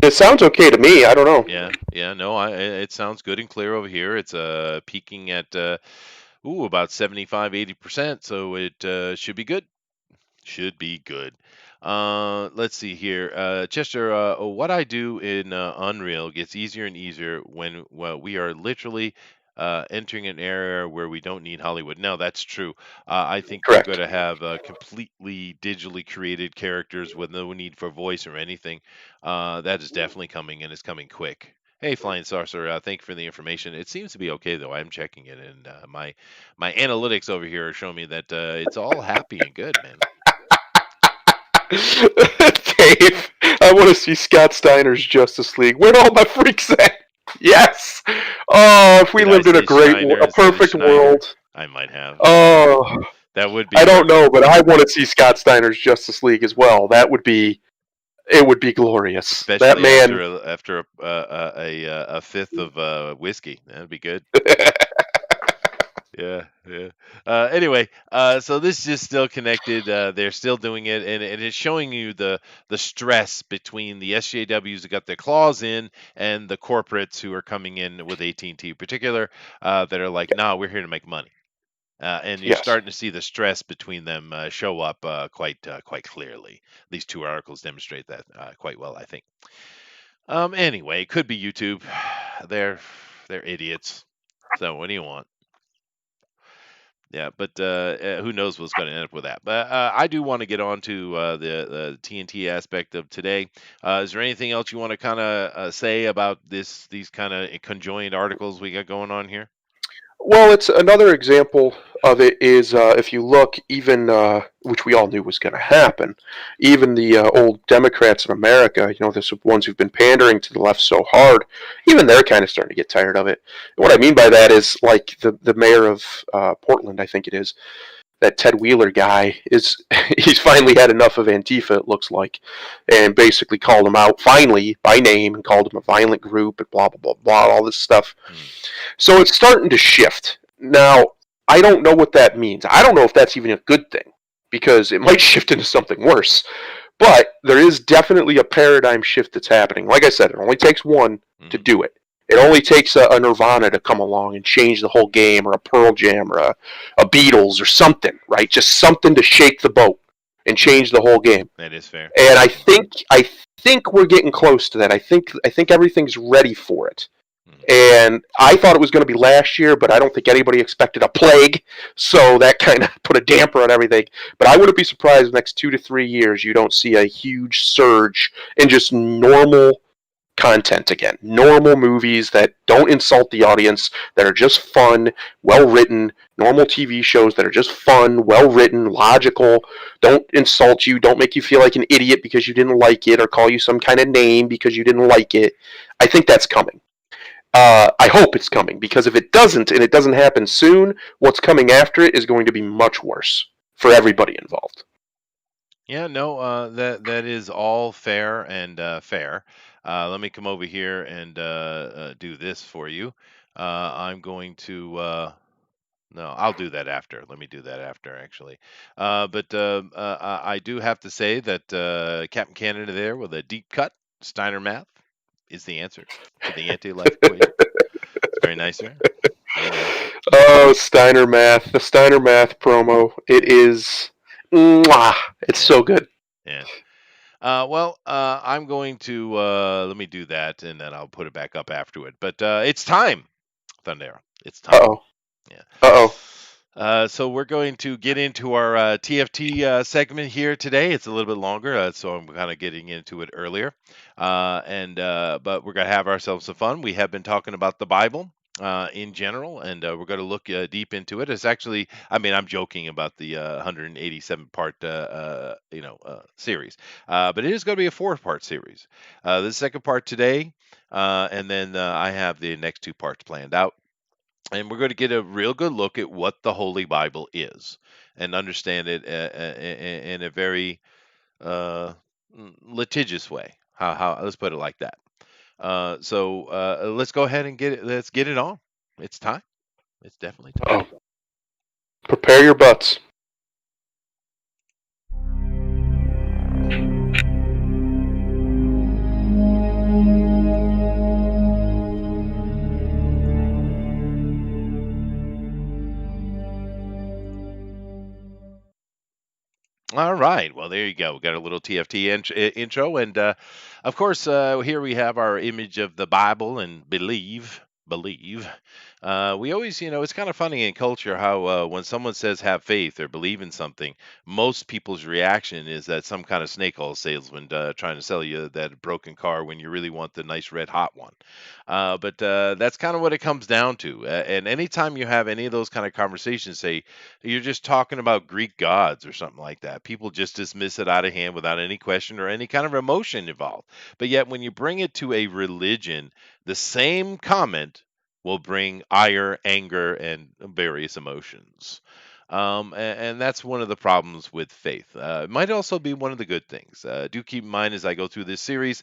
S2: It sounds okay to me. I don't know.
S1: Yeah, no, it sounds good and clear over here. It's peaking at about 75-80%, so it should be good. Should be good. Let's see here. Chester, what I do in Unreal gets easier and easier when we are literally entering an era where we don't need Hollywood. Now, that's true. I think they're going
S2: Correct.
S1: to have completely digitally created characters with no need for voice or anything. That is definitely coming, and it's coming quick. Hey, Flying Saucer, thank you for the information. It seems to be okay, though. I'm checking it, and my analytics over here are showing me that it's all happy and good, man.
S2: Dave, I want to see Scott Steiner's Justice League. Where'd all my freaks at? Yes. Oh, if we
S1: Did I
S2: lived in a
S1: say Steiner
S2: a
S1: instead of
S2: perfect
S1: Schneider?
S2: world.
S1: I might have.
S2: Oh,
S1: That would be
S2: I don't
S1: perfect.
S2: know, but I want to see Scott Steiner's Justice League as well. It would be glorious. That
S1: Especially
S2: man.
S1: after a fifth of whiskey. That'd be good. Yeah, yeah. Anyway, so this is still connected. They're still doing it, and it's showing you the stress between the SJWs that got their claws in and the corporates who are coming in with AT&T in particular, that are like, "Nah, we're here to make money." And you're
S2: Yes.
S1: starting to see the stress between them show up quite clearly. These two articles demonstrate that quite well, I think. Anyway, it could be YouTube. They're idiots. So what do you want? Yeah, but who knows what's going to end up with that? But I do want to get on to the TNT aspect of today. Is there anything else you want to kind of say about these kind of conjoined articles we got going on here?
S2: Well, it's another example of it is if you look, even which we all knew was going to happen, even the old Democrats in America, the ones who've been pandering to the left so hard, even they're kind of starting to get tired of it. And what I mean by that is like the mayor of Portland, I think it is, that Ted Wheeler guy is he's finally had enough of Antifa, it looks like, and basically called them out finally by name and called them a violent group and blah blah blah blah all this stuff.
S1: Hmm.
S2: So it's starting to shift. Now, I don't know what that means. I don't know if that's even a good thing because it might shift into something worse. But there is definitely a paradigm shift that's happening. Like I said, it only takes one to
S1: Hmm.
S2: do it. It only takes a Nirvana to come along and change the whole game, or a Pearl Jam, or a Beatles, or something, right? Just something to shake the boat and
S1: Yeah,
S2: change the whole game.
S1: that is fair.
S2: And I think we're getting close to that. I think everything's ready for it.
S1: Mhm.
S2: And I thought it was going to be last year, but I don't think anybody expected a plague, so that kind of put a damper on everything. But I wouldn't be surprised in the next 2 to 3 years you don't see a huge surge in just normal content again. Normal movies that don't insult the audience, that are just fun, well written, normal TV shows that are just fun, well written, logical, don't insult you, don't make you feel like an idiot because you didn't like it or call you some kind of name because you didn't like it. I think that's coming. I hope it's coming, because if it doesn't, and it doesn't happen soon, what's coming after it is going to be much worse for everybody involved.
S1: Yeah, no, that is all fair and fair. Let me come over here and do this for you. I'm going to. No, I'll do that after. Let me do that after, actually. But I do have to say that Captain Canada there with a deep cut, Steiner math is the answer to the anti-life equation. It's very nice, sir. Very nice.
S2: Oh, Steiner Math, the Steiner Math promo. It
S1: Yeah,
S2: is, mwah, it's
S1: yeah,
S2: so good.
S1: yeah. I'm going to let me do that, and then I'll put it back up afterward. But it's time, Thundera. It's
S2: Uh
S1: time.
S2: oh.
S1: Yeah.
S2: Uh oh.
S1: So we're going to get into our TFT segment here today. It's a little bit longer, so I'm kind of getting into it earlier. And But we're gonna have ourselves some fun. We have been talking about the Bible in general, and we're going to look deep into it. It's actually, I mean, I'm joking about the 187 part, series, but it is going to be a 4 part series. The second part today, and then I have the next 2 parts planned out, and we're going to get a real good look at what the Holy Bible is and understand it in a very uh, litigious way. How let's put it like that. Let's go ahead and get it. Let's get it on. It's time. It's definitely
S2: Uh
S1: time.
S2: oh. Prepare your butts.
S1: All right. Well, there you go. We got a little TFT intro, and of course, here we have our image of the Bible and believe. We always, it's kind of funny in culture how when someone says have faith or believe in something, most people's reaction is that some kind of snake oil salesman trying to sell you that broken car when you really want the nice red hot one. But that's kind of what it comes down to. And anytime you have any of those kind of conversations, say you're just talking about Greek gods or something like that. People just dismiss it out of hand without any question or any kind of emotion involved. But yet, when you bring it to a religion, the same comment will bring ire, anger, and various emotions. And that's one of the problems with faith. It might also be one of the good things. Do keep in mind as I go through this series,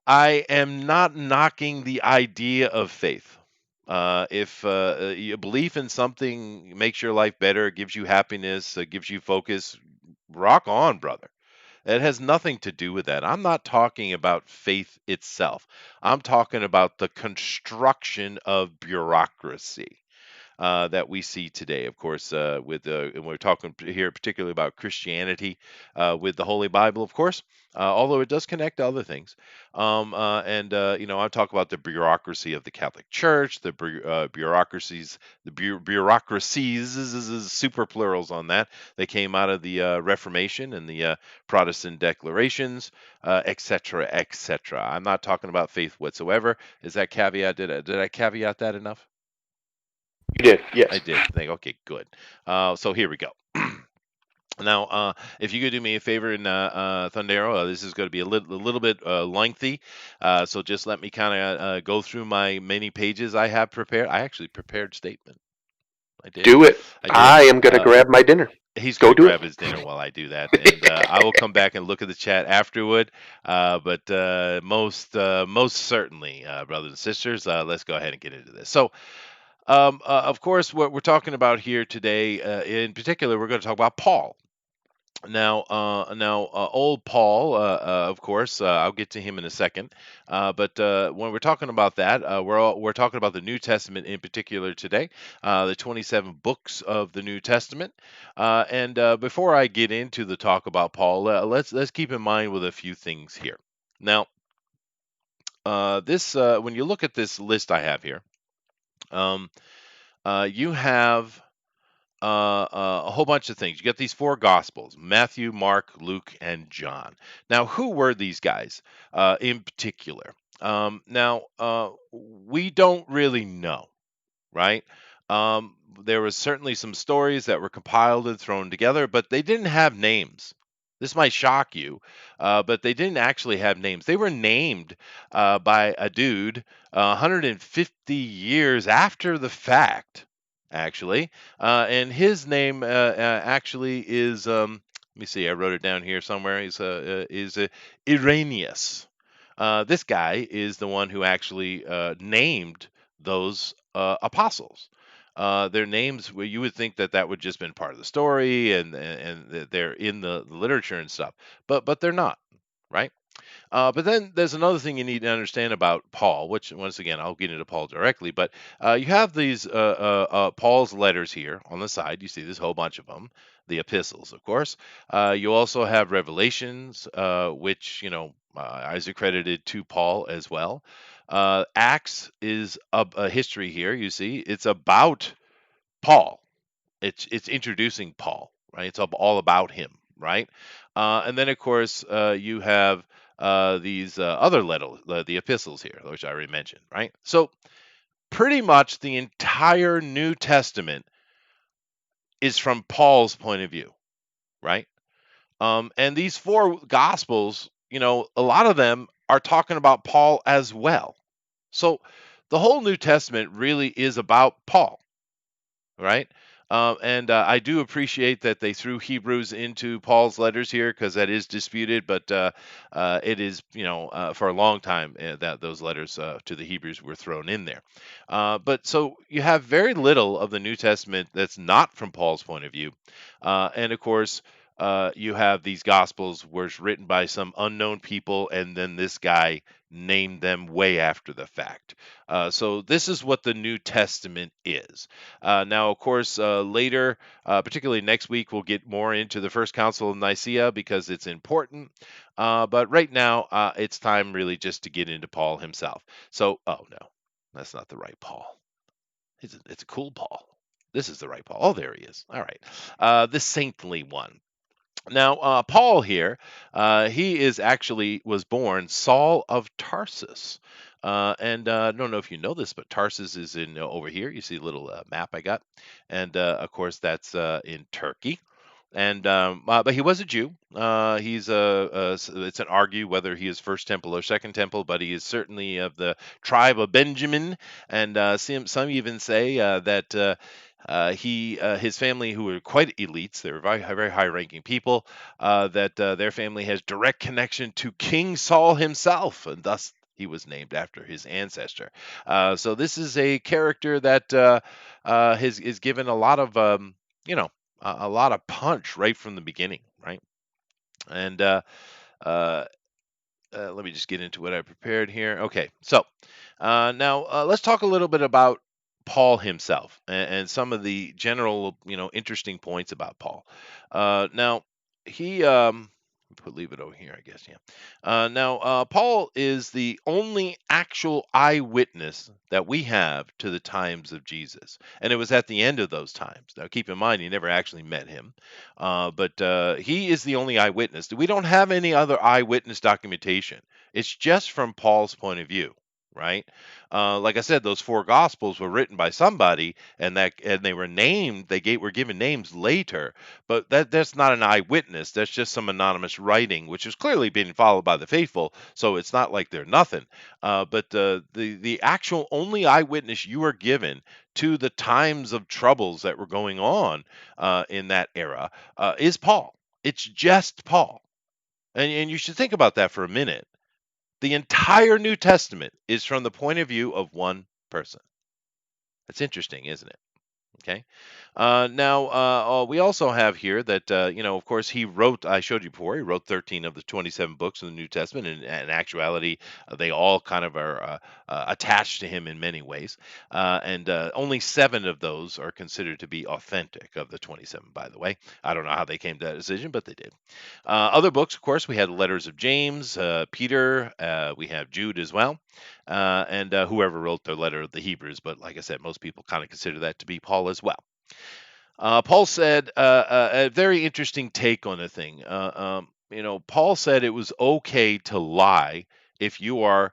S1: I am not knocking the idea of faith. If your belief in something makes your life better, gives you happiness, gives you focus, rock on, brother. It has nothing to do with that. I'm not talking about faith itself. I'm talking about the construction of bureaucracy that we see today. Of course, and we're talking here particularly about Christianity with the Holy Bible, of course. Although it does connect to other things, I talk about the bureaucracy of the Catholic Church, the bureaucracies, bureaucracies, super plurals on that. They came out of the Reformation and the Protestant declarations, etc., etc. I'm not talking about faith whatsoever. Is that caveat? Did I caveat that enough?
S2: You did,
S1: I
S2: yes.
S1: did. Think, okay, good. So here we go. Now, if you could do me a favor in Thundero, this is going to be a little bit lengthy. So just let me kind of go through my many pages I have prepared. I actually prepared statement. I did.
S2: Do it.
S1: I did.
S2: I am going to
S1: Uh,
S2: grab my dinner.
S1: he's going
S2: Go
S1: to
S2: do it.
S1: grab his dinner while I do that, and I will come back and look at the chat afterward. But most certainly, brothers and sisters, let's go ahead and get into this. Of course, what we're talking about here today, in particular, we're going to talk about Paul. Old Paul, of course, I'll get to him in a second. But when we're talking about that, we're talking about the New Testament in particular today, the 27 books of the New Testament. And before I get into the talk about Paul, let's keep in mind with a few things here. Now, this when you look at this list I have here, um, you have a whole bunch of things. You got these four gospels: Matthew, Mark, Luke, and John. Now, who were these guys in particular? We don't really know, right? There was certainly some stories that were compiled and thrown together, but they didn't have names. This might shock you, but they didn't actually have names. They were named by a dude 150 years after the fact, actually. And his name actually is, let me see, I wrote it down here somewhere. Is Irenaeus. This guy is the one who actually named those apostles. Their names, well, you would think that that would just been part of the story, and that they're in the literature and stuff, but they're not, right? But then there's another thing you need to understand about Paul, which once again I'll get into Paul directly. But you have these Paul's letters here on the side. You see this whole bunch of them, the epistles, of course. You also have Revelations, which is accredited to Paul as well. Acts is a history here. You see, it's about Paul. It's introducing Paul, right? It's all about him, right? And then of course you have these other letters, the epistles here, which I already mentioned, right? So pretty much the entire New Testament is from Paul's point of view, right? And these four gospels, a lot of them are talking about Paul as well. So the whole New Testament really is about Paul, right? And I do appreciate that they threw Hebrews into Paul's letters here because that is disputed, but it is, for a long time that those letters to the Hebrews were thrown in there. But so you have very little of the New Testament that's not from Paul's point of view. And of course, you have these Gospels were written by some unknown people, and then this guy named them way after the fact. So this is what the New Testament is. Now, of course, later, particularly next week, we'll get more into the First Council of Nicaea because it's important. But right now, it's time really just to get into Paul himself. So, oh no, that's not the right Paul. It's a cool Paul. This is the right Paul. Oh, there he is. All right. The saintly one. Now, Paul here, he is actually was born Saul of Tarsus. And I don't know if you know this, but Tarsus is in over here. You see a little map I got, and of course that's in Turkey. But he was a Jew. It's an argue whether he is first temple or second temple, but he is certainly of the tribe of Benjamin. And some even say that his family, who were quite elites, they were very high-ranking people, that their family has direct connection to King Saul himself, and thus he was named after his ancestor. So this is a character that is given a lot of you know a lot of punch right from the beginning, right? And uh, let me just get into what I prepared here. Okay, so now let's talk a little bit about Paul himself and some of the general, interesting points about Paul. Now, he leave it over here, I guess. Yeah. Paul is the only actual eyewitness that we have to the times of Jesus, and it was at the end of those times. Now, keep in mind, he never actually met him, but he is the only eyewitness. We don't have any other eyewitness documentation. It's just from Paul's point of view, right? Like I said, those four gospels were written by somebody, and they were named. Were given names later, but that's not an eyewitness. That's just some anonymous writing, which is clearly being followed by the faithful. So it's not like they're nothing. But the actual only eyewitness you are given to the times of troubles that were going on in that era is Paul. It's just Paul, and you should think about that for a minute. The entire New Testament is from the point of view of one person. That's interesting, isn't it? Okay. We also have here that, of course, he wrote, I showed you before, he wrote 13 of the 27 books of the New Testament. And in actuality, they all kind of are attached to him in many ways. And only 7 of those are considered to be authentic of the 27, by the way. I don't know how they came to that decision, but they did. Other books, of course, we had letters of James, Peter, we have Jude as well, and whoever wrote the letter of the Hebrews. But like I said, most people kind of consider that to be Paul as well. Paul said a very interesting take on a thing. Paul said it was okay to lie if you are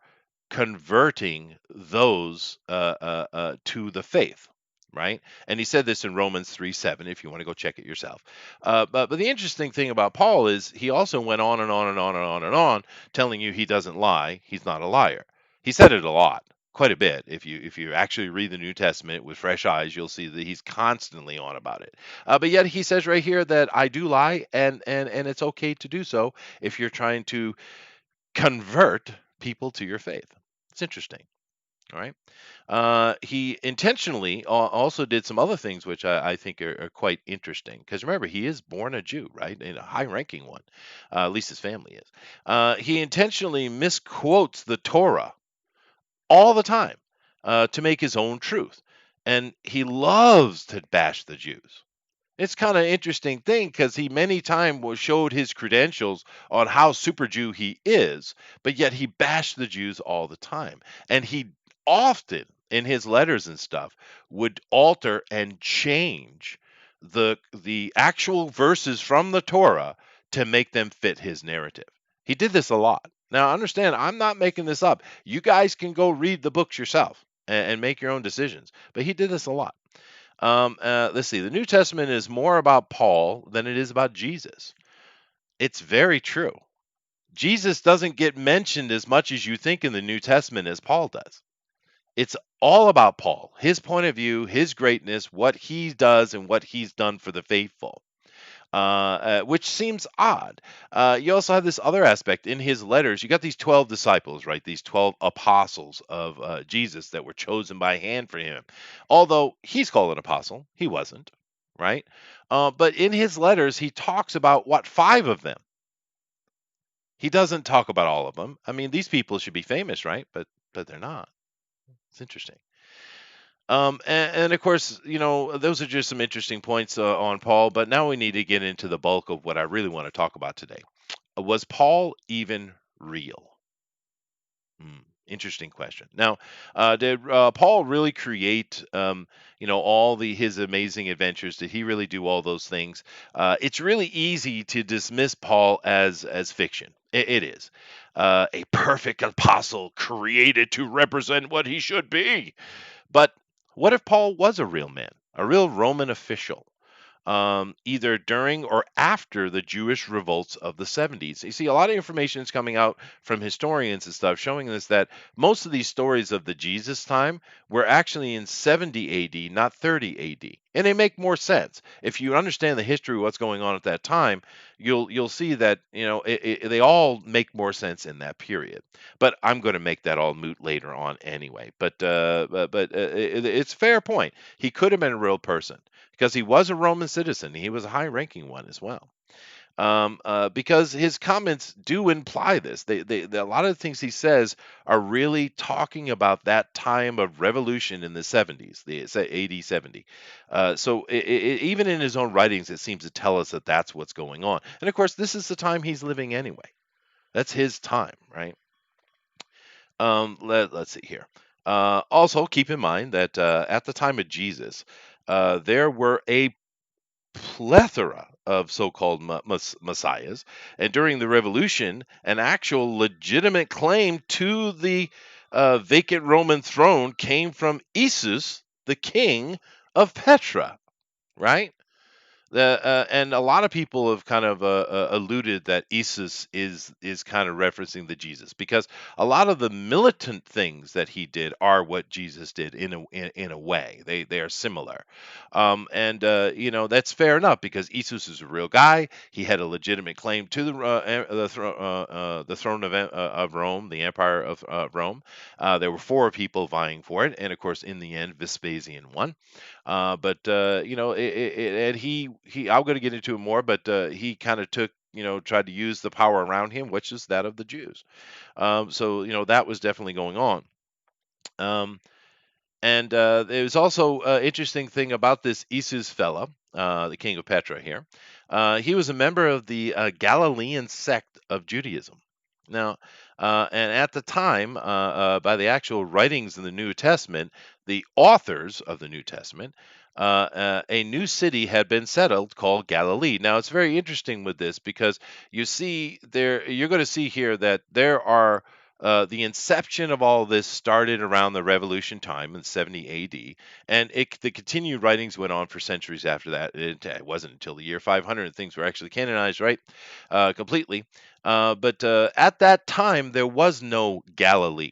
S1: converting those to the faith, right? And he said this in Romans 3:7. If you want to go check it yourself. But the interesting thing about Paul is he also went on and on and on and on and on, telling you he doesn't lie. He's not a liar. He said it a lot, quite a bit. If you actually read the New Testament with fresh eyes, you'll see that he's constantly on about it. But yet he says right here that I do lie, and it's okay to do so if you're trying to convert people to your faith. It's interesting. All right. He intentionally also did some other things which I think are quite interesting. Because remember, he is born a Jew, right? And a high ranking one. At least his family is. He intentionally misquotes the Torah all the time to make his own truth. And he loves to bash the Jews. It's kind of interesting thing because he many times showed his credentials on how super Jew he is, but yet he bashed the Jews all the time. And he often in his letters and stuff would alter and change the actual verses from the Torah to make them fit his narrative. He did this a lot. Now understand, I'm not making this up. You guys can go read the books yourself and make your own decisions. But he did this a lot. Let's see. The New Testament is more about Paul than it is about Jesus. It's very true. Jesus doesn't get mentioned as much as you think in the New Testament as Paul does. It's all about Paul, his point of view, his greatness, what he does, and what he's done for the faithful. Which seems odd. You also have this other aspect in his letters. You got these 12 disciples, right? These 12 apostles of Jesus that were chosen by hand for him. Although he's called an apostle, he wasn't, right? But in his letters, he talks about what, 5 of them. He doesn't talk about all of them. I mean, these people should be famous, right? But they're not. It's interesting. And of course, those are just some interesting points on Paul. But now we need to get into the bulk of what I really want to talk about today. Was Paul even real? Interesting question. Now, did Paul really create, all his amazing adventures? Did he really do all those things? It's really easy to dismiss Paul as fiction. It is a perfect apostle created to represent what he should be. But what if Paul was a real man, a real Roman official, either during or after the Jewish revolts of the 70s? You see, a lot of information is coming out from historians and stuff showing us that most of these stories of the Jesus time were actually in 70 AD, not 30 AD. And they make more sense. If you understand the history of what's going on at that time, you'll see that they all make more sense in that period. But I'm going to make that all moot later on anyway. But it's a fair point. He could have been a real person because he was a Roman citizen. He was a high-ranking one as well. Because his comments do imply this. A lot of the things he says are really talking about that time of revolution in the 70s, the AD 70. Even in his own writings, it seems to tell us that that's what's going on. And of course, this is the time he's living anyway. That's his time, right? Let's see here. Also, keep in mind that at the time of Jesus, there were a plethora of so-called messiahs, and during the revolution an actual legitimate claim to the vacant Roman throne came from Isus, the king of Petra, right? And a lot of people have kind of alluded that Isis is kind of referencing the Jesus, because a lot of the militant things that he did are what Jesus did in a way. They are similar, and that's fair enough, because Isis is a real guy. He had a legitimate claim to the throne of Rome, the Empire of Rome. There were four people vying for it, and of course, in the end, Vespasian won. But and he I'm going to get into it more, but he kind of took, tried to use the power around him, which is that of the Jews. So that was definitely going on. Um, and there's also an interesting thing about this Isus fella, the king of Petra here. He was a member of the Galilean sect of Judaism. Now, and at the time, by the actual writings in the New Testament, the authors of the New Testament, a new city had been settled called Galilee. Now, it's very interesting with this, because you're going to see here that there are the inception of all this started around the Revolution time in 70 AD, and the continued writings went on for centuries after that. It wasn't until the year 500 things were actually canonized, right, completely. But at that time, there was no Galilee.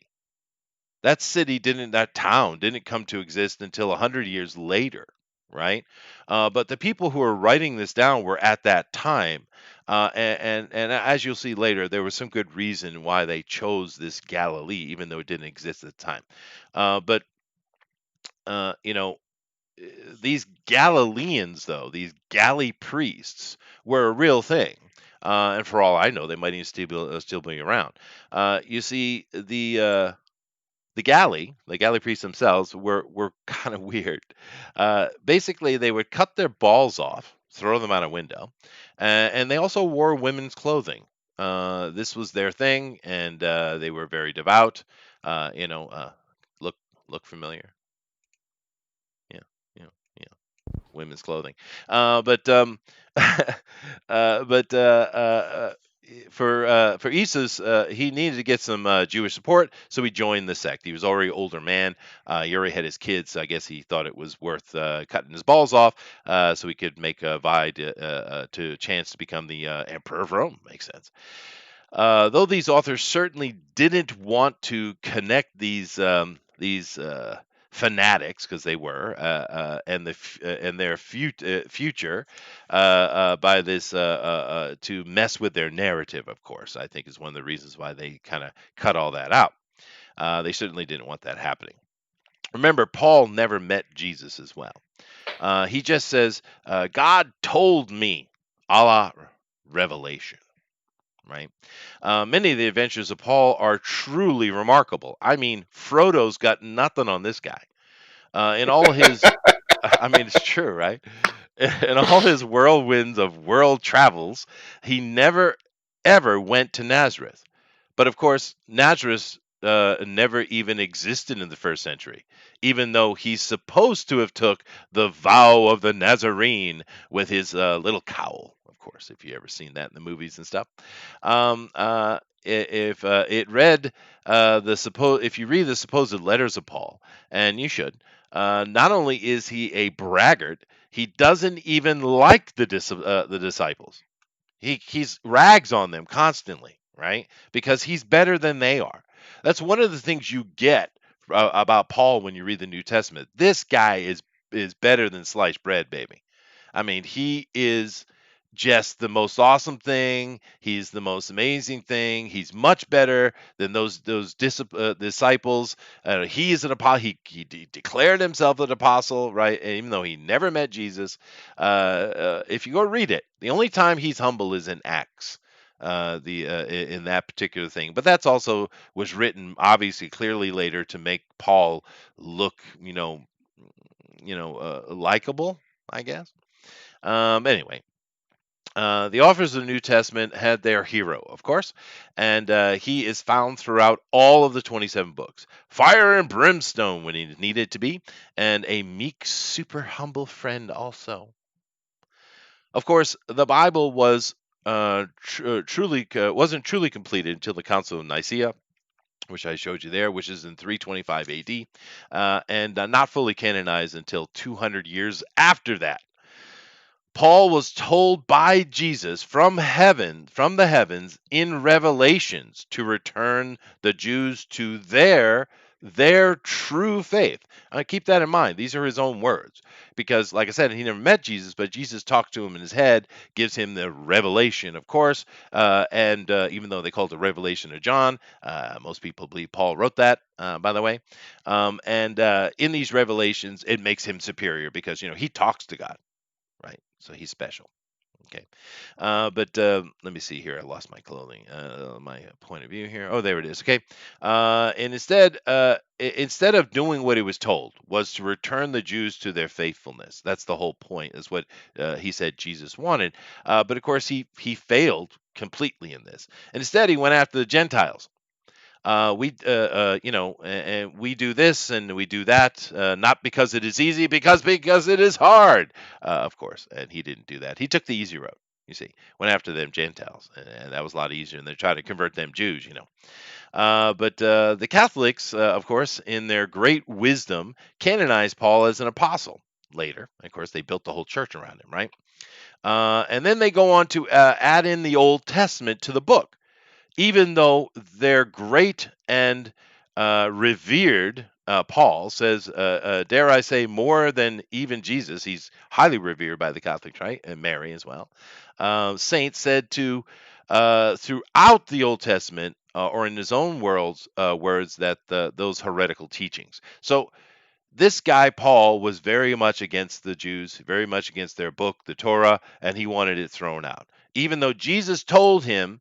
S1: That town didn't come to exist until 100 years later, right? But the people who are writing this down were at that time, and as you'll see later, there was some good reason why they chose this Galilee, even though it didn't exist at the time. But uh, you know, uh, these Galileans, though, these galley priests, were a real thing. And for all I know, they might even still be around. You see, the galley priests themselves were kind of weird. Basically, they would cut their balls off, throw them out a window, and they also wore women's clothing. This was their thing, and they were very devout. Uh, you know, uh, look look familiar? Yeah, yeah, yeah. Women's clothing. But but for Isis, he needed to get some Jewish support, so he joined the sect. He was already an older man. He already had his kids. So I guess he thought it was worth cutting his balls off, so he could make a vie to a chance to become the emperor of Rome. Makes sense. Though these authors certainly didn't want to connect these fanatics, because they were, and their future by this to mess with their narrative. Of course, I think is one of the reasons why they kind of cut all that out. They certainly didn't want that happening. Remember, Paul never met Jesus as well. He just says, "God told me," a la revelation, right? Many of the adventures of Paul are truly remarkable. I mean, Frodo's got nothing on this guy. In all his, I mean, it's true, right? In all his whirlwinds of world travels, he never ever went to Nazareth. But of course, Nazareth never even existed in the first century, even though he's supposed to have took the vow of the Nazarene with his little cowl. Of course, if you ever seen that in the movies and stuff. If it read if you read the supposed letters of Paul, and you should, not only is he a braggart, he doesn't even like the disciples. He's rags on them constantly, right? Because he's better than they are. That's one of the things you get about Paul when you read the New Testament. This guy is better than sliced bread, baby. I mean, he is just the most awesome thing. He's the most amazing thing. He's much better than those disciples. He is an apostle. He declared himself an apostle, right? And even though he never met Jesus, if you go read it, the only time he's humble is in Acts. The In that particular thing, but that's also was written obviously clearly later to make Paul look, likable, I guess. Anyway, the authors of the New Testament had their hero, of course, and he is found throughout all of the 27 books. Fire and brimstone when he needed to be, and a meek, super humble friend also. Of course, the Bible wasn't truly completed until the Council of Nicaea, which I showed you there, which is in 325 AD, and not fully canonized until 200 years after that. Paul was told by Jesus from heaven, from the heavens, in Revelations, to return the Jews to their true faith. Keep that in mind. These are his own words, because, like I said, he never met Jesus, but Jesus talked to him in his head, gives him the revelation, of course. And even though they call it the Revelation of John, most people believe Paul wrote that. By the way, and in these revelations, it makes him superior because he talks to God. Right. So he's special. Okay. But let me see here. I lost my clothing, my point of view here. Oh, there it is. Okay. And instead of doing what he was told, was to return the Jews to their faithfulness. That's the whole point. Is what he said Jesus wanted. But of course, he failed completely in this. And instead, he went after the Gentiles. And we do this and we do that, not because it is easy, because it is hard, of course. And he didn't do that. He took the easy road. You see, went after them Gentiles, and that was a lot easier. And they're trying to convert them Jews. But the Catholics, of course, in their great wisdom, canonized Paul as an apostle. Later, of course, they built the whole church around him, right? And then they go on to add in the Old Testament to the book, even though they're great and revered. Paul says, dare I say, more than even Jesus. He's highly revered by the Catholics, right? And Mary as well. Saints said to throughout the Old Testament, or in his own words, that those heretical teachings. So this guy Paul was very much against the Jews, very much against their book, the Torah, and he wanted it thrown out. Even though Jesus told him,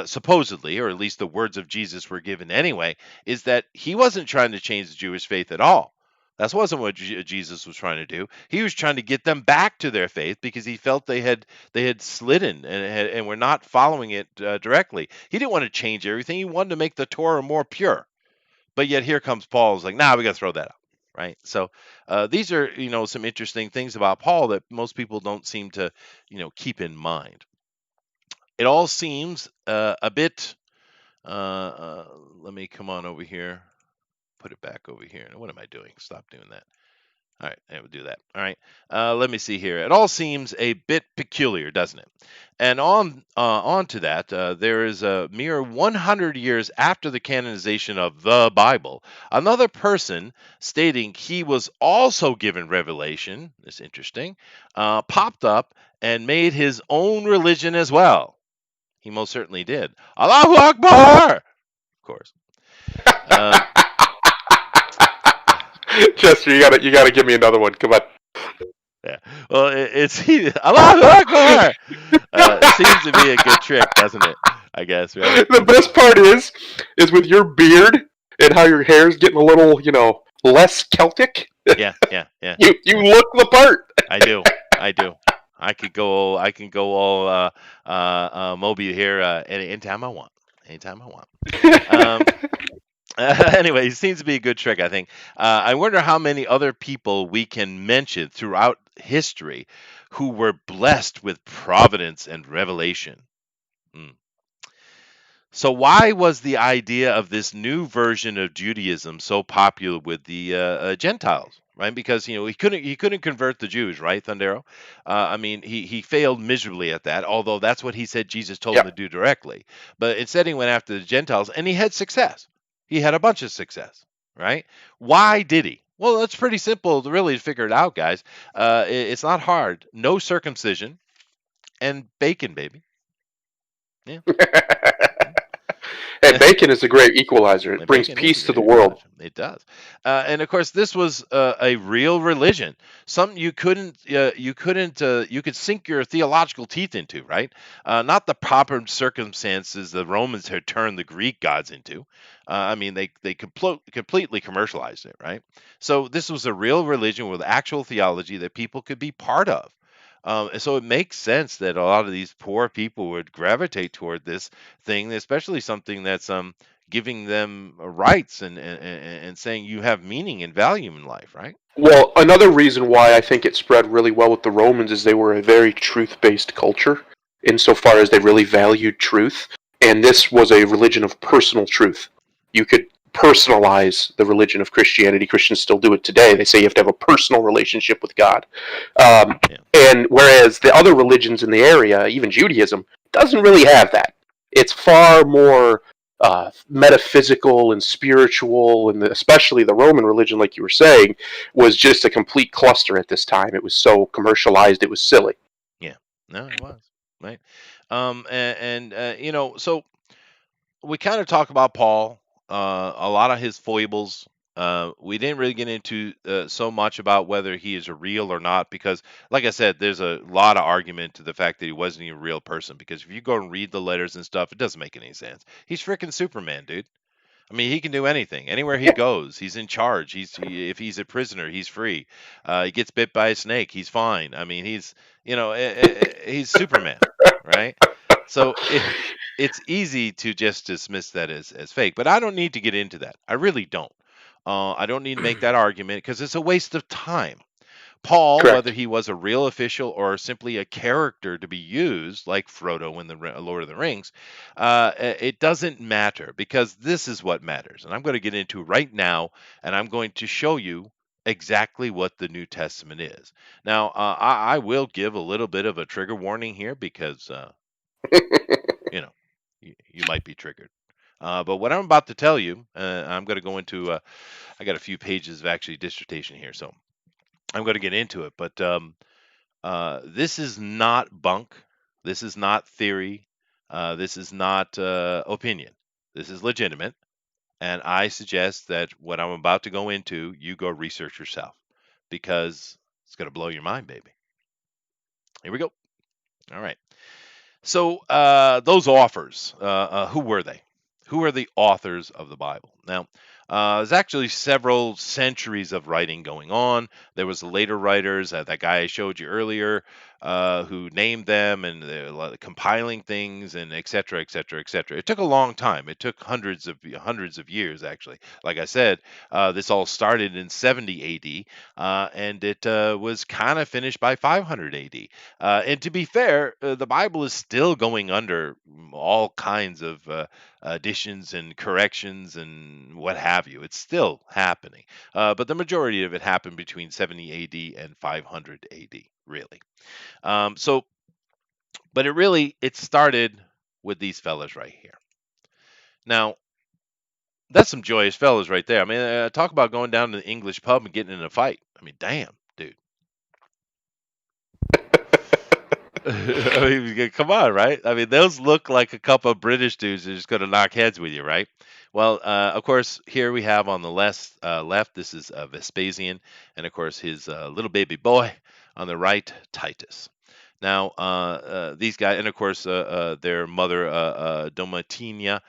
S1: supposedly, or at least the words of Jesus were given anyway, is that he wasn't trying to change the Jewish faith at all. That wasn't what Jesus was trying to do. He was trying to get them back to their faith because he felt they had slidden and were not following it directly. He didn't want to change everything. He wanted to make the Torah more pure. But yet here comes Paul. Is like, nah, we got to throw that out. Right. So these are, some interesting things about Paul that most people don't seem to, keep in mind. It all seems a bit. Let me come on over here. Put it back over here. What am I doing? Stop doing that. All right, I will do that. All right, let me see here. It all seems a bit peculiar, doesn't it? And on to that, there is a mere 100 years after the canonization of the Bible, another person stating he was also given revelation. That's interesting. Popped up and made his own religion as well. He most certainly did. Allahu Akbar, of course. Um,
S2: Chester, you gotta give me another one. Come on.
S1: Yeah. Well, it's Allahu Akbar. It seems to be a good trick, doesn't it? I guess, right?
S2: The best part is with your beard and how your hair's getting a little, less Celtic.
S1: Yeah, yeah, yeah.
S2: You look the part.
S1: I do. I do. I can go all Moby here anytime I want. Anytime I want. Anyway, it seems to be a good trick, I think. I wonder how many other people we can mention throughout history who were blessed with providence and revelation. Mm. So, why was the idea of this new version of Judaism so popular with the Gentiles? Right, because he couldn't convert the Jews, right, Thundero? I mean, he failed miserably at that. Although that's what he said Jesus told him
S2: Yeah.
S1: to do directly. But instead, he went after the Gentiles, and he had success. He had a bunch of success, right? Why did he? Well, it's pretty simple to really figure it out, guys. It's not hard. No circumcision and bacon, baby. Yeah.
S2: And bacon is a great equalizer. It brings
S1: Bacon is a
S2: peace to the
S1: great
S2: world.
S1: religion. It does, and of course, this was a real religion. Something you could sink your theological teeth into, right? Not the proper circumstances the Romans had turned the Greek gods into. I mean, they completely commercialized it, right? So this was a real religion with actual theology that people could be part of. And so it makes sense that a lot of these poor people would gravitate toward this thing, especially something that's giving them rights and saying you have meaning and value in life, right?
S2: Well, another reason why I think it spread really well with the Romans is they were a very truth-based culture, insofar as they really valued truth, and this was a religion of personal truth. You could personalize the religion of Christianity. Christians still do it today. They say you have to have a personal relationship with God. Um,
S1: Yeah.
S2: and whereas the other religions in the area, even Judaism, doesn't really have that. It's far more metaphysical and spiritual, and especially the Roman religion, like you were saying, was just a complete cluster at this time. It was so commercialized, it was silly.
S1: Yeah. No, it was. Right. So we kind of talk about Paul, a lot of his foibles. We didn't really get into so much about whether he is a real or not, because, like I said, there's a lot of argument to the fact that he wasn't even a real person. Because if you go and read the letters and stuff, it doesn't make any sense. He's freaking Superman, dude. I mean, he can do anything. Anywhere he
S2: Yeah.
S1: goes, he's in charge. If he's a prisoner, he's free. He gets bit by a snake, he's fine. I mean, he's Superman, right? So it's easy to just dismiss that as fake. But I don't need to get into that. I really don't. I don't need to make that argument because it's a waste of time. Paul, whether
S2: Correct.
S1: he was a real official or simply a character to be used, like Frodo in the Lord of the Rings, it doesn't matter, because this is what matters. And I'm going to get into right now, and I'm going to show you exactly what the New Testament is. Now, I will give a little bit of a trigger warning here, because, you know, you might be triggered. But what I'm about to tell you, I'm going to go into, I got a few pages of actually dissertation here, so I'm going to get into it. But this is not bunk. This is not theory. This is not opinion. This is legitimate. And I suggest that what I'm about to go into, you go research yourself, because it's going to blow your mind, baby. Here we go. All right. So those authors, who were they? Who are the authors of the Bible? Now, there's actually several centuries of writing going on. There was the later writers, that guy I showed you earlier, who named them, and they're compiling things, and et cetera, et cetera, et cetera. It took a long time. It took hundreds of years, actually. Like I said, this all started in 70 A.D. And it was kind of finished by 500 A.D. And to be fair, the Bible is still going under all kinds of additions and corrections and what have you. It's still happening. But the majority of it happened between 70 AD and 500 AD, really. So, but it started with these fellas right here. Now, that's some joyous fellas right there. I mean, talk about going down to the English pub and getting in a fight. I mean, damn, dude. I mean, come on, right? I mean, those look like a couple of British dudes that are just going to knock heads with you, right? Well, of course, here we have on the left, this is Vespasian, and of course, his little baby boy on the right, Titus. Now, these guys, and of course, their mother, Domitilia,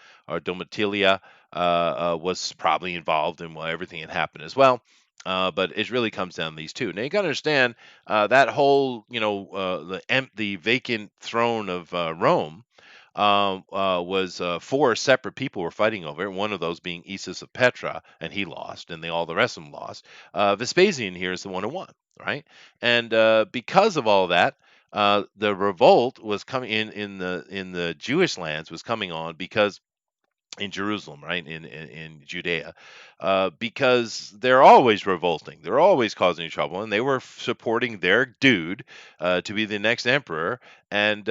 S1: was probably involved in everything that happened as well. But it really comes down to these two. Now, you got to understand that whole, the vacant throne of Rome was four separate people were fighting over it. One of those being Isis of Petra, and he lost, and all the rest of them lost. Vespasian here is the one who won, right? And because of all that, the revolt was coming in the Jewish lands, was coming on, because in Jerusalem, right, in Judea, because they're always revolting, they're always causing trouble, and they were supporting their dude to be the next emperor, and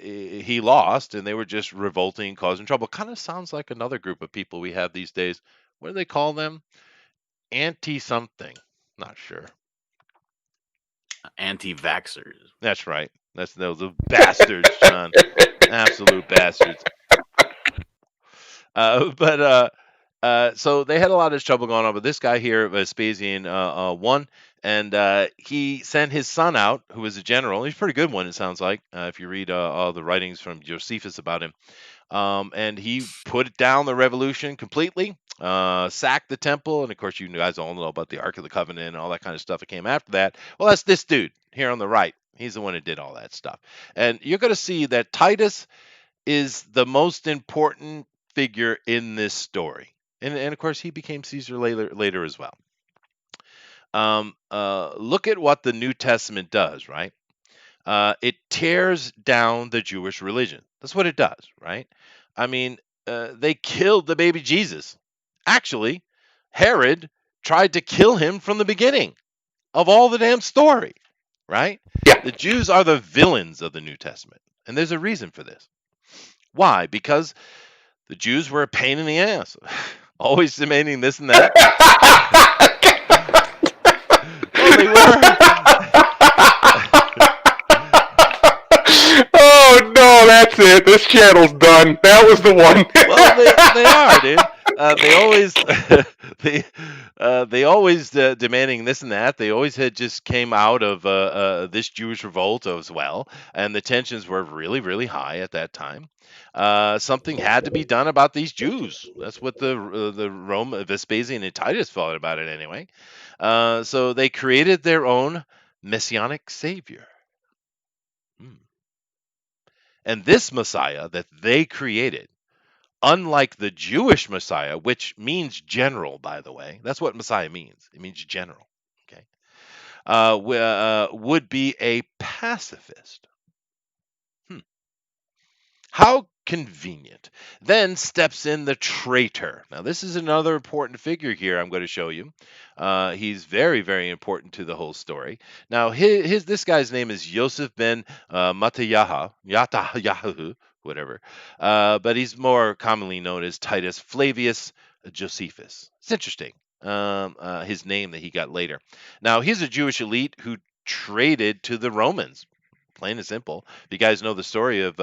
S1: he lost, and they were just revolting and causing trouble. Kind of sounds like another group of people we have these days. What do they call them? Anti something. Not sure.
S3: Anti-vaxxers.
S1: That's right. That's those bastards, John. Absolute bastards. But so they had a lot of trouble going on. But this guy here, Vespasian, won, and he sent his son out, who was a general. He's a pretty good one, it sounds like, if you read all the writings from Josephus about him. And he put down the revolution completely, sacked the temple, and of course, you guys all know about the Ark of the Covenant and all that kind of stuff that came after that. Well, that's this dude here on the right. He's the one who did all that stuff. And you're going to see that Titus is the most important figure in this story. And of course, he became Caesar later as well. Look at what the New Testament does, right? It tears down the Jewish religion. That's what it does, right? I mean, they killed the baby Jesus. Actually, Herod tried to kill him from the beginning of all the damn story, right?
S2: Yeah.
S1: The Jews are the villains of the New Testament. And there's a reason for this. Why? Because the Jews were a pain in the ass, always demanding this and that. Well, they were.
S2: Oh no, that's it. This channel's done. That was the one.
S1: Well, they are, dude. They always they always demanding this and that. They always had just came out of this Jewish revolt as well, and the tensions were really really high at that time. Something had to be done about these Jews. That's what the Rome Vespasian and Titus thought about it anyway. So they created their own messianic savior. Hmm. And this Messiah that they created, unlike the Jewish Messiah, which means general, by the way, that's what Messiah means. It means general. Okay, would be a pacifist. Hmm. How convenient. Then steps in the traitor. Now, this is another important figure here I'm going to show you. He's very, very important to the whole story. Now, this guy's name is Yosef ben Yatayahu, whatever. But he's more commonly known as Titus Flavius Josephus. It's interesting. His name that he got later. Now, he's a Jewish elite who traded to the Romans, plain and simple. If you guys know the story of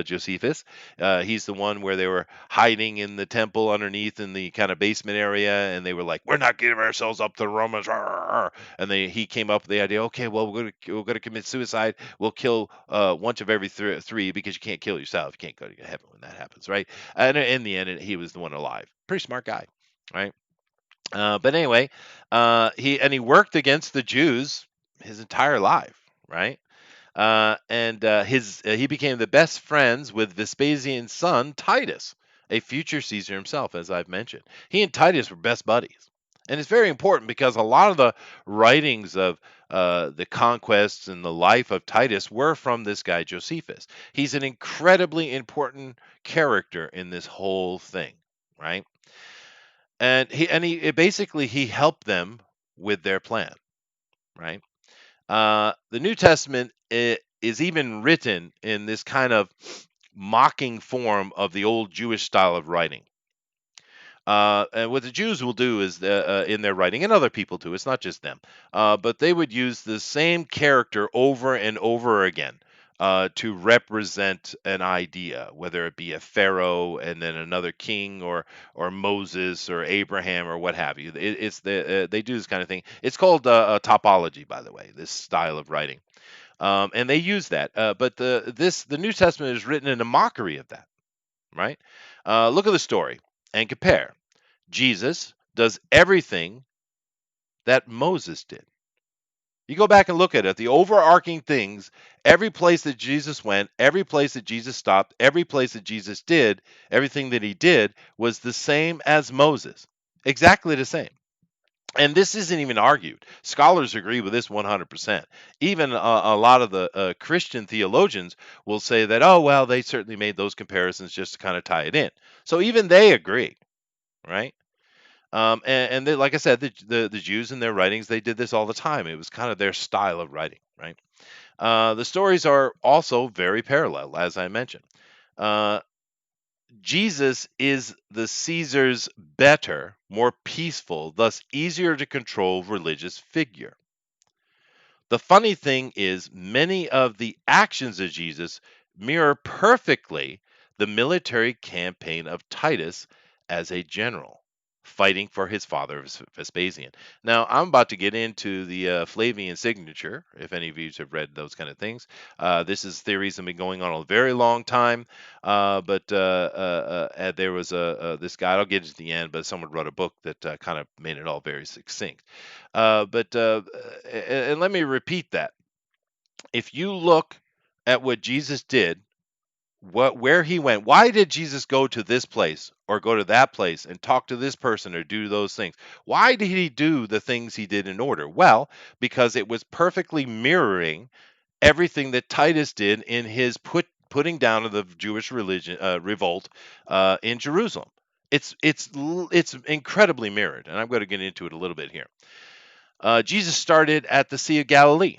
S1: Josephus, he's the one where they were hiding in the temple underneath in the kind of basement area, and they were like, "We're not giving ourselves up to the Romans." And he came up with the idea, okay, well, we're gonna commit suicide. We'll kill one of every three because you can't kill yourself. You can't go to heaven when that happens, right? And in the end, he was the one alive. Pretty smart guy, right? But anyway, he worked against the Jews his entire life, right? And his he became the best friends with Vespasian's son Titus, a future Caesar himself, as I've mentioned. He and Titus were best buddies, and it's very important because a lot of the writings of the conquests and the life of Titus were from this guy Josephus. He's an incredibly important character in this whole thing, right? And he basically he helped them with their plan, right? The New Testament is even written in this kind of mocking form of the old Jewish style of writing. And what the Jews will do is in their writing, and other people too, it's not just them, but they would use the same character over and over again to represent an idea, whether it be a pharaoh and then another king, or Moses or Abraham or what have you. They do this kind of thing. It's called topology, by the way, this style of writing, and they use that. But the New Testament is written in a mockery of that, right? Look at the story and compare. Jesus does everything that Moses did. You go back and look at it, the overarching things, every place that Jesus went, every place that Jesus stopped, every place that Jesus did, everything that he did was the same as Moses. Exactly the same. And this isn't even argued. Scholars agree with this 100%. Even a lot of the Christian theologians will say that, oh, well, they certainly made those comparisons just to kind of tie it in. So even they agree, right? And they, like I said, the Jews in their writings, they did this all the time. It was kind of their style of writing, right? The stories are also very parallel, as I mentioned. Uh, Jesus is the Caesar's better, more peaceful, thus easier to control religious figure. The funny thing is, many of the actions of Jesus mirror perfectly the military campaign of Titus as a general, fighting for his father Vespasian. Now, I'm about to get into the Flavian Signature, if any of you have read those kind of things. This is theories that have been going on a very long time, but there was this guy, I'll get to the end, but someone wrote a book that kind of made it all very succinct. And let me repeat that. If you look at what Jesus did, where he went, why did Jesus go to this place or go to that place and talk to this person or do those things? Why did he do the things he did in order? Well, because it was perfectly mirroring everything that Titus did in his putting down of the Jewish religion revolt in Jerusalem. It's incredibly mirrored, and I'm going to get into it a little bit here. Jesus started at the Sea of Galilee,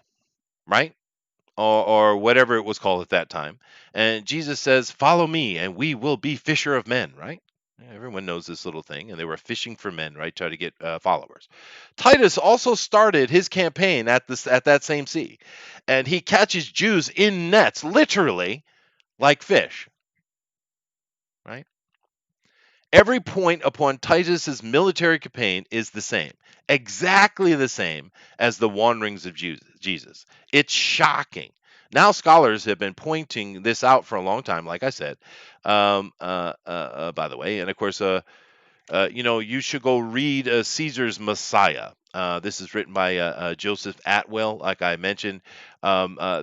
S1: right? Or whatever it was called at that time. And Jesus says, "Follow me, and we will be fisher of men." Right? Everyone knows this little thing, and they were fishing for men, right? Try to get followers. Titus also started his campaign at that same sea, and he catches Jews in nets, literally like fish. Right? Every point upon Titus's military campaign is the same, exactly the same as the wanderings of Jesus. It's shocking. Now, scholars have been pointing this out for a long time, like I said, by the way. And of course, you should go read Caesar's Messiah. This is written by Joseph Atwell, like I mentioned.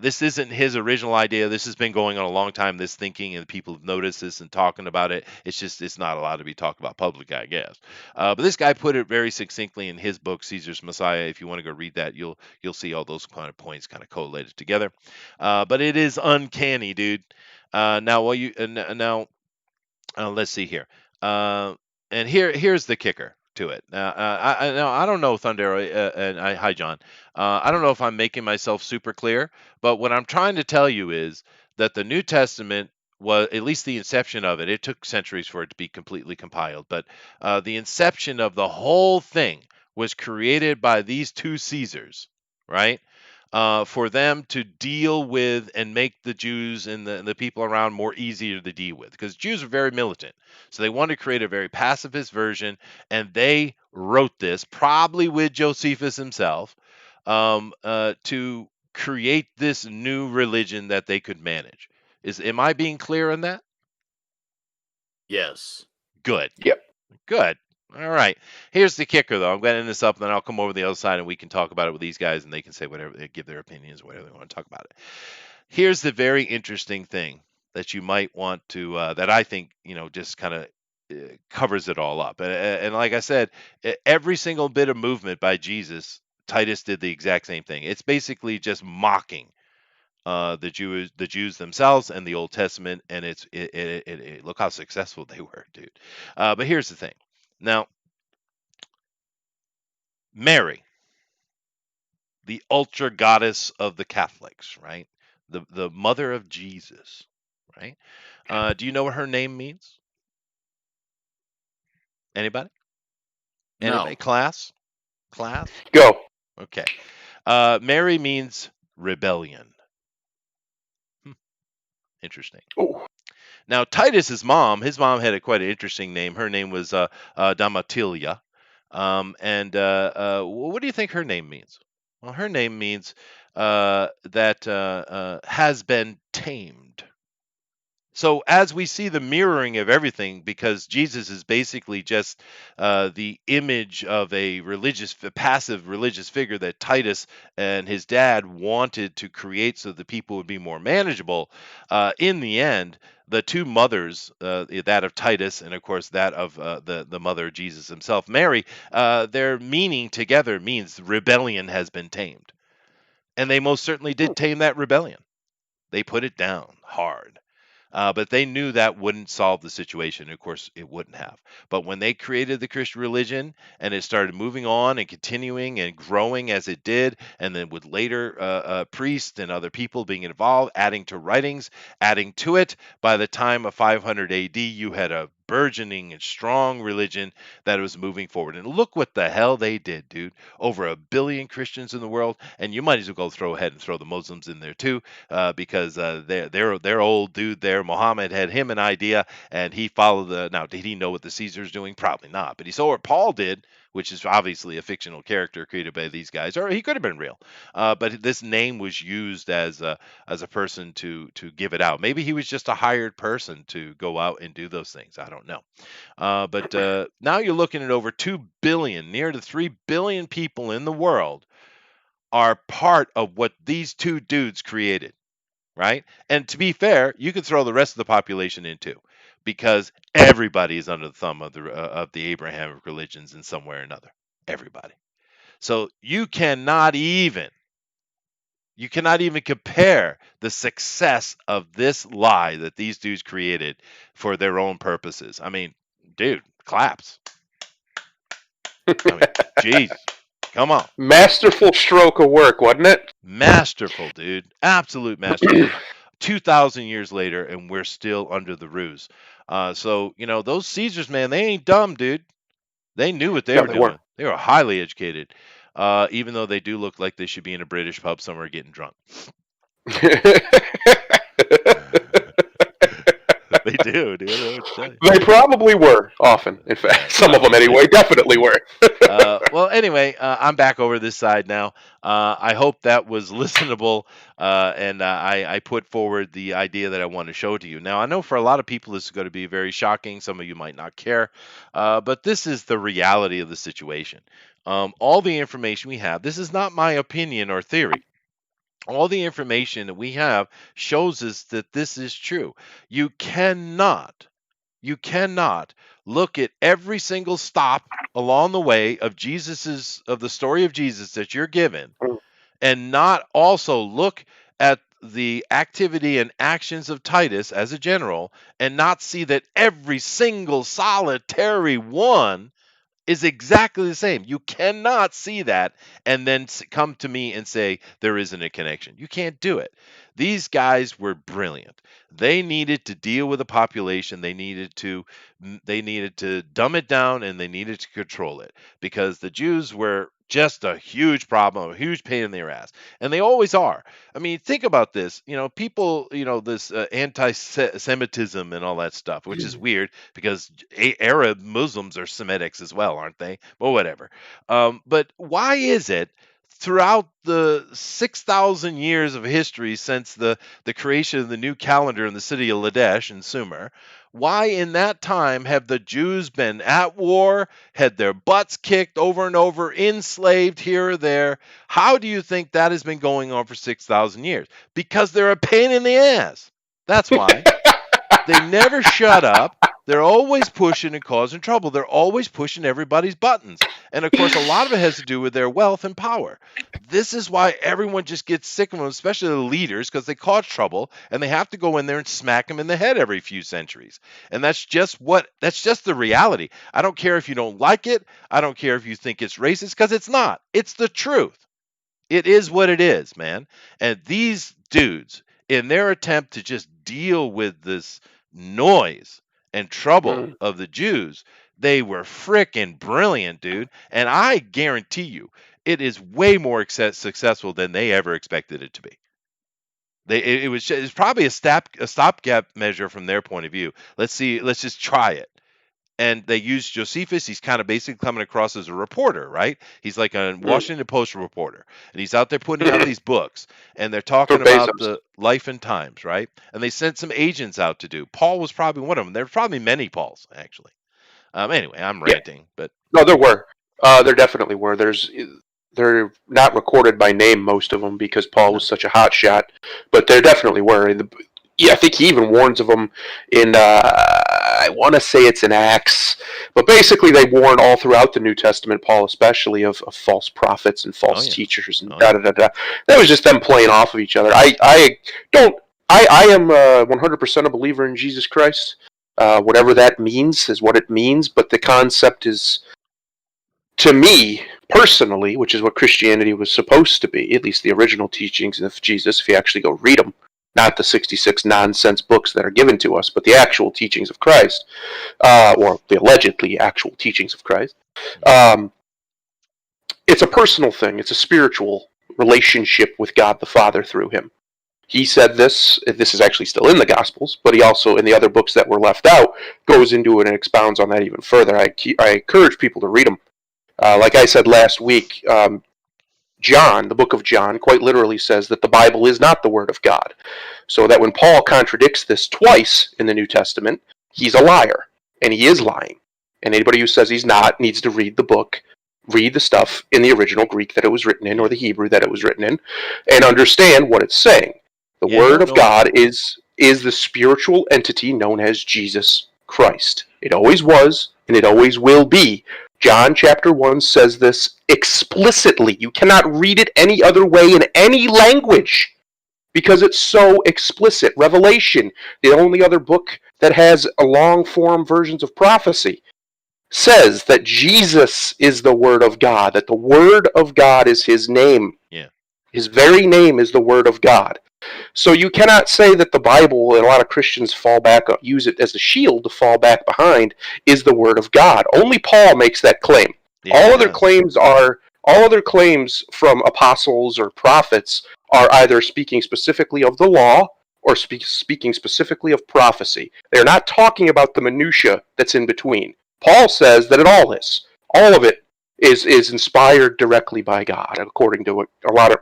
S1: This isn't his original idea. This has been going on a long time, this thinking, and people have noticed this and talking about it. It's not allowed to be talked about publicly, I guess. But this guy put it very succinctly in his book, Caesar's Messiah. If you want to go read that, you'll see all those kind of points kind of collated together. But it is uncanny, dude. Now, while you now let's see here. Uh, and here's the kicker to it. Now I don't know, Thundero, hi John. I don't know if I'm making myself super clear, but what I'm trying to tell you is that the New Testament was, at least the inception of it. It took centuries for it to be completely compiled, but the inception of the whole thing was created by these two Caesars, right? For them to deal with and make the Jews and the people around more easier to deal with, because Jews are very militant. So they wanted to create a very pacifist version, and they wrote this, probably with Josephus himself, to create this new religion that they could manage. Am I being clear on that?
S3: Yes.
S1: Good.
S2: Yep.
S1: Good. All right. Here's the kicker, though. I'm going to end this up, and then I'll come over the other side, and we can talk about it with these guys, and they can say whatever, they give their opinions, whatever they want to talk about it. Here's the very interesting thing that you might want to, that I think, just kind of covers it all up. And like I said, every single bit of movement by Jesus, Titus did the exact same thing. It's basically just mocking the Jews themselves and the Old Testament, and look how successful they were, dude. But here's the thing. Now, Mary, the ultra goddess of the Catholics, right? The mother of Jesus, right? Do you know what her name means? Anybody? Anybody?
S3: No.
S1: Class? Class?
S2: Go.
S1: Okay. Mary means rebellion. Interesting.
S2: Ooh.
S1: Now, Titus's mom, his mom had quite an interesting name. Her name was Damatilia. And what do you think her name means? Well, her name means that has been tamed. So as we see the mirroring of everything, because Jesus is basically just the image of a passive religious figure that Titus and his dad wanted to create so the people would be more manageable. In the end, the two mothers, that of Titus and of course that of the mother of Jesus himself, Mary, their meaning together means rebellion has been tamed, and they most certainly did tame that rebellion. They put it down hard. But they knew that wouldn't solve the situation. Of course, it wouldn't have. But when they created the Christian religion and it started moving on and continuing and growing as it did, and then with later priests and other people being involved, adding to writings, adding to it, by the time of 500 AD, you had a burgeoning and strong religion that was moving forward. And look what the hell they did, dude. Over 1 billion Christians in the world, and you might as well go throw ahead and throw the Muslims in there too, because their old dude there, Muhammad, had him an idea, and he followed the. Now, did he know what the Caesar's doing? Probably not, but he saw what Paul did, which is obviously a fictional character created by these guys, or he could have been real. But this name was used as a person to give it out. Maybe he was just a hired person to go out and do those things. I don't know. But now you're looking at over 2 billion, near to 3 billion people in the world are part of what these two dudes created, right? And to be fair, you could throw the rest of the population in too, because everybody is under the thumb of the Abrahamic religions in some way or another. Everybody. So you cannot even compare the success of this lie that these dudes created for their own purposes. I mean, dude, claps. I mean, jeez, come on.
S2: Masterful stroke of work, wasn't it?
S1: Masterful, dude. Absolute masterful. 2,000 years later, and we're still under the ruse. So, those Caesars, man, they ain't dumb, dude. They knew what they
S2: No,
S1: were
S2: they weren't.
S1: doing. They were highly educated, even though they do look like they should be in a British pub somewhere getting drunk. They do, dude. I don't know what to tell you.
S2: They probably were, often. In fact, some of them anyway, definitely were.
S1: Well, anyway, I'm back over this side now. I hope that was listenable, and I put forward the idea that I want to show to you. Now, I know for a lot of people this is going to be very shocking. Some of you might not care, but this is the reality of the situation. All the information we have, this is not my opinion or theory. All the information that we have shows us that this is true. You cannot you cannot look at every single stop along the way of the story of Jesus that you're given and not also look at the activity and actions of Titus as a general and not see that every single solitary one is exactly the same. You cannot see that and then come to me and say there isn't a connection. You can't do it. These guys were brilliant. They needed to deal with the population. They needed to dumb it down and they needed to control it because the Jews were just a huge problem, a huge pain in their ass. And they always are. I mean, think about this. People, this anti-Semitism and all that stuff, which is weird because Arab Muslims are Semitics as well, aren't they? Well, whatever. But why is it throughout the 6,000 years of history since the creation of the new calendar in the city of Ladesh in Sumer, why in that time have the Jews been at war, had their butts kicked over and over, enslaved here or there? How do you think that has been going on for 6,000 years? Because they're a pain in the ass. That's why. They never shut up. They're always pushing and causing trouble. They're always pushing everybody's buttons. And of course, a lot of it has to do with their wealth and power. This is why everyone just gets sick of them, especially the leaders, because they cause trouble and they have to go in there and smack them in the head every few centuries. And that's just the reality. I don't care if you don't like it. I don't care if you think it's racist, because it's not. It's the truth. It is what it is, man. And these dudes, in their attempt to just deal with this noise and trouble of the Jews, they were frickin' brilliant, dude. And I guarantee you, it is way more successful than they ever expected it to be. It's probably a stopgap measure from their point of view. Let's just try it. And they use Josephus. He's kind of basically coming across as a reporter, right? He's like a Washington Post reporter, and he's out there putting out these books, and they're talking about the life and times, right? And they sent some agents out to do. Paul was probably one of them. There were probably many Pauls, actually. Anyway, I'm ranting, but
S2: no, there were. There definitely were. They're not recorded by name, most of them, because Paul was such a hot shot, but there definitely were. I think he even warns of them in, I want to say it's in Acts, but basically they warn all throughout the New Testament, Paul especially, of false prophets and false teachers and da-da-da-da. That was just them playing off of each other. I am 100% a believer in Jesus Christ. Whatever that means is what it means, but the concept is, to me, personally, which is what Christianity was supposed to be, at least the original teachings of Jesus, if you actually go read them, not the 66 nonsense books that are given to us, but the actual teachings of Christ, or the allegedly actual teachings of Christ. It's a personal thing. It's a spiritual relationship with God the Father through him. He said this is actually still in the Gospels, but he also, in the other books that were left out, goes into it and expounds on that even further. I encourage people to read them. Like I said last week, John, the book of John, quite literally says that the Bible is not the Word of God. So that when Paul contradicts this twice in the New Testament, he's a liar, and he is lying. And anybody who says he's not needs to read the book, read the stuff in the original Greek that it was written in, or the Hebrew that it was written in, and understand what it's saying. The Word of God is the spiritual entity known as Jesus Christ. It always was, and it always will be. John chapter 1 says this explicitly. You cannot read it any other way in any language because it's so explicit. Revelation, the only other book that has a long-form versions of prophecy. says that Jesus is the Word of God, that the Word of God is his name.
S1: Yeah.
S2: His very name is the Word of God. So you cannot say that the Bible, and a lot of Christians fall back, use it as a shield to fall back behind, is the Word of God. Only Paul makes that claim.
S1: Yeah, he does.
S2: All other claims from apostles or prophets are either speaking specifically of the law or speaking specifically of prophecy. They're not talking about the minutia that's in between. Paul says that it all is. All of it is inspired directly by God, according to what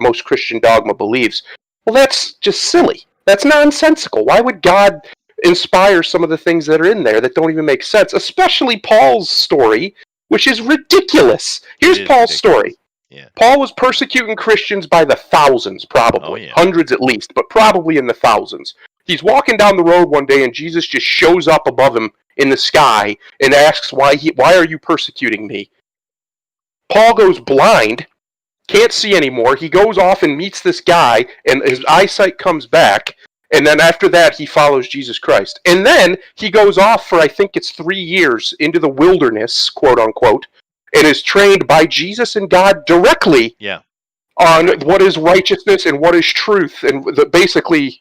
S2: most Christian dogma believes. Well, that's just silly. That's nonsensical. Why would God inspire some of the things that are in there that don't even make sense? Especially Paul's story, which is ridiculous.
S1: It
S2: Here's
S1: is
S2: Paul's story.
S1: ridiculous. Yeah.
S2: Paul was persecuting Christians by the thousands,
S1: Oh
S2: probably.
S1: yeah.
S2: Hundreds at least, but probably in the thousands. He's walking down the road one day and Jesus just shows up above him in the sky and asks, why are you persecuting me? Paul goes blind, can't see anymore. He goes off and meets this guy, and his eyesight comes back. And then after that, he follows Jesus Christ. And then he goes off for, I think it's 3 years, into the wilderness, quote unquote, and is trained by Jesus and God directly
S1: Yeah.
S2: on
S1: Directly.
S2: what is righteousness and what is truth, and basically,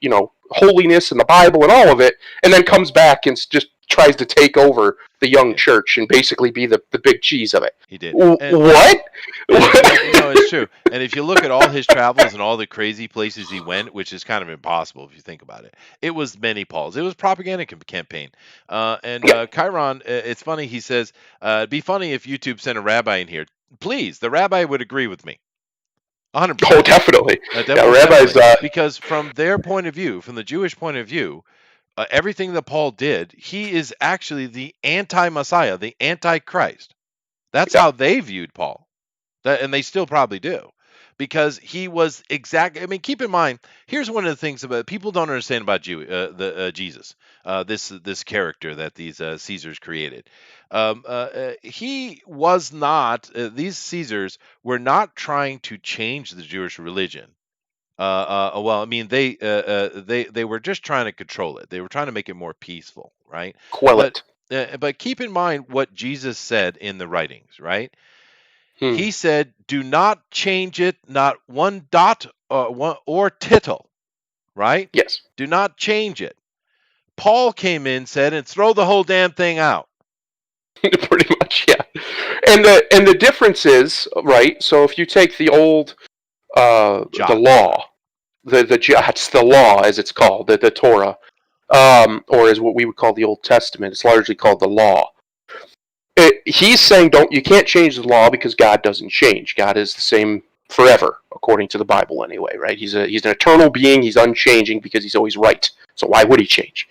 S2: holiness and the Bible and all of it, and then comes back and just tries to take over the
S1: He
S2: young
S1: did.
S2: church and basically be the big cheese of it.
S1: He did.
S2: What?
S1: And no, it's true. And if you look at all his travels and all the crazy places he went, which is kind of impossible if you think about it, it was many Pauls. It was propaganda campaign. And
S2: Yeah.
S1: Chiron, it's funny. He says, "It'd be funny if YouTube sent a rabbi in here. Please, the rabbi would agree with me,
S2: Oh,
S1: 100%.
S2: definitely. Yeah,
S1: Most
S2: rabbis.
S1: definitely, because from their point of view, from the Jewish point of view, everything that Paul did, he is actually the anti-Messiah, the anti-Christ. That's
S2: Yeah,
S1: how they viewed Paul. And they still probably do, because he was exactly. I mean, keep in mind. Here's one of the things about people don't understand about Jesus, this character that these Caesars created. He was not. These Caesars were not trying to change the Jewish religion. Well, I mean, they were just trying to control it. They were trying to make it more peaceful, right?
S2: quell
S1: But
S2: it.
S1: but keep in mind what Jesus said in the writings, right?
S2: Hmm.
S1: He said, "Do not change it, not one dot or tittle." Right?
S2: Yes.
S1: Do not change it. Paul came in, said, and throw the whole damn thing out.
S2: Pretty much, yeah. And the difference is, right. So if you take the old, the
S1: Jot.
S2: law, that's the law as it's called, the Torah, or as what we would call the Old Testament. It's largely called the law. He's saying you can't change the law because God doesn't change. God is the same forever, according to the Bible, anyway. Right? He's an eternal being. He's unchanging because he's always right. So why would he change?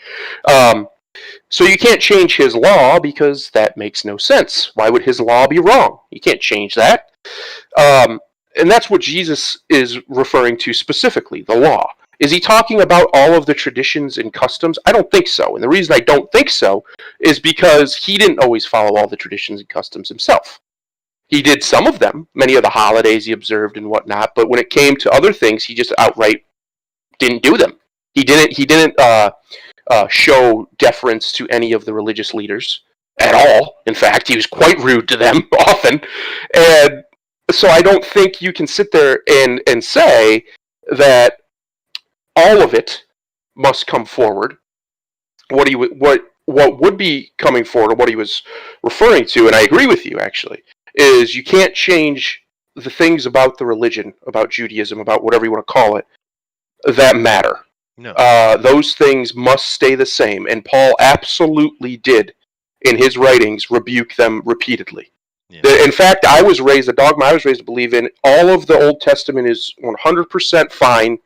S2: Um, so you can't change his law because that makes no sense. Why would his law be wrong? You can't change that. Um, and that's what Jesus is referring to specifically, the law. Is he talking about all of the traditions and customs? I don't think so. And the reason I don't think so is because he didn't always follow all the traditions and customs himself. He did some of them, many of the holidays he observed and whatnot, but when it came to other things, he just outright didn't do them. He didn't show deference to any of the religious leaders at all. In fact, he was quite rude to them often. And so I don't think you can sit there and say that all of it must come forward. What would be coming forward, or what he was referring to, and I agree with you actually, is you can't change the things about the religion, about Judaism, about whatever you want to call it, that matter.
S1: No.
S2: Those things must stay the same, and Paul absolutely did in his writings rebuke them repeatedly.
S1: Yeah.
S2: In fact, the dogma I was raised to believe in, all of the Old Testament is 100% fine.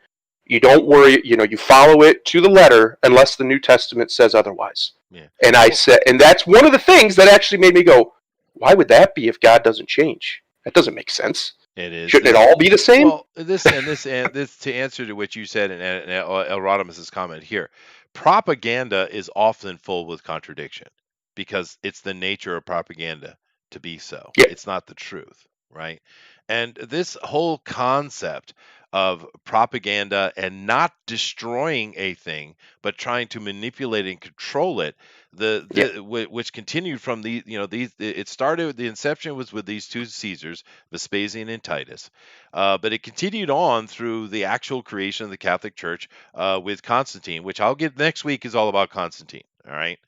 S2: You don't worry, you follow it to the letter unless the New Testament says otherwise.
S1: Yeah.
S2: And
S1: Well,
S2: and that's one of the things that actually made me go, why would that be if God doesn't change? That doesn't make sense.
S1: it is.
S2: Shouldn't it all be the same?
S1: Well, this to answer to what you said and Erotimus's comment here. Propaganda is often full with contradiction because it's the nature of propaganda to be so.
S2: Yeah.
S1: It's not the truth, right? And this whole concept of propaganda and not destroying a thing, but trying to manipulate and control it.
S2: Yeah.
S1: Which continued from the these it started the inception was with these two Caesars, Vespasian and Titus, but it continued on through the actual creation of the Catholic Church with Constantine, which I'll get next week is all about Constantine. All right.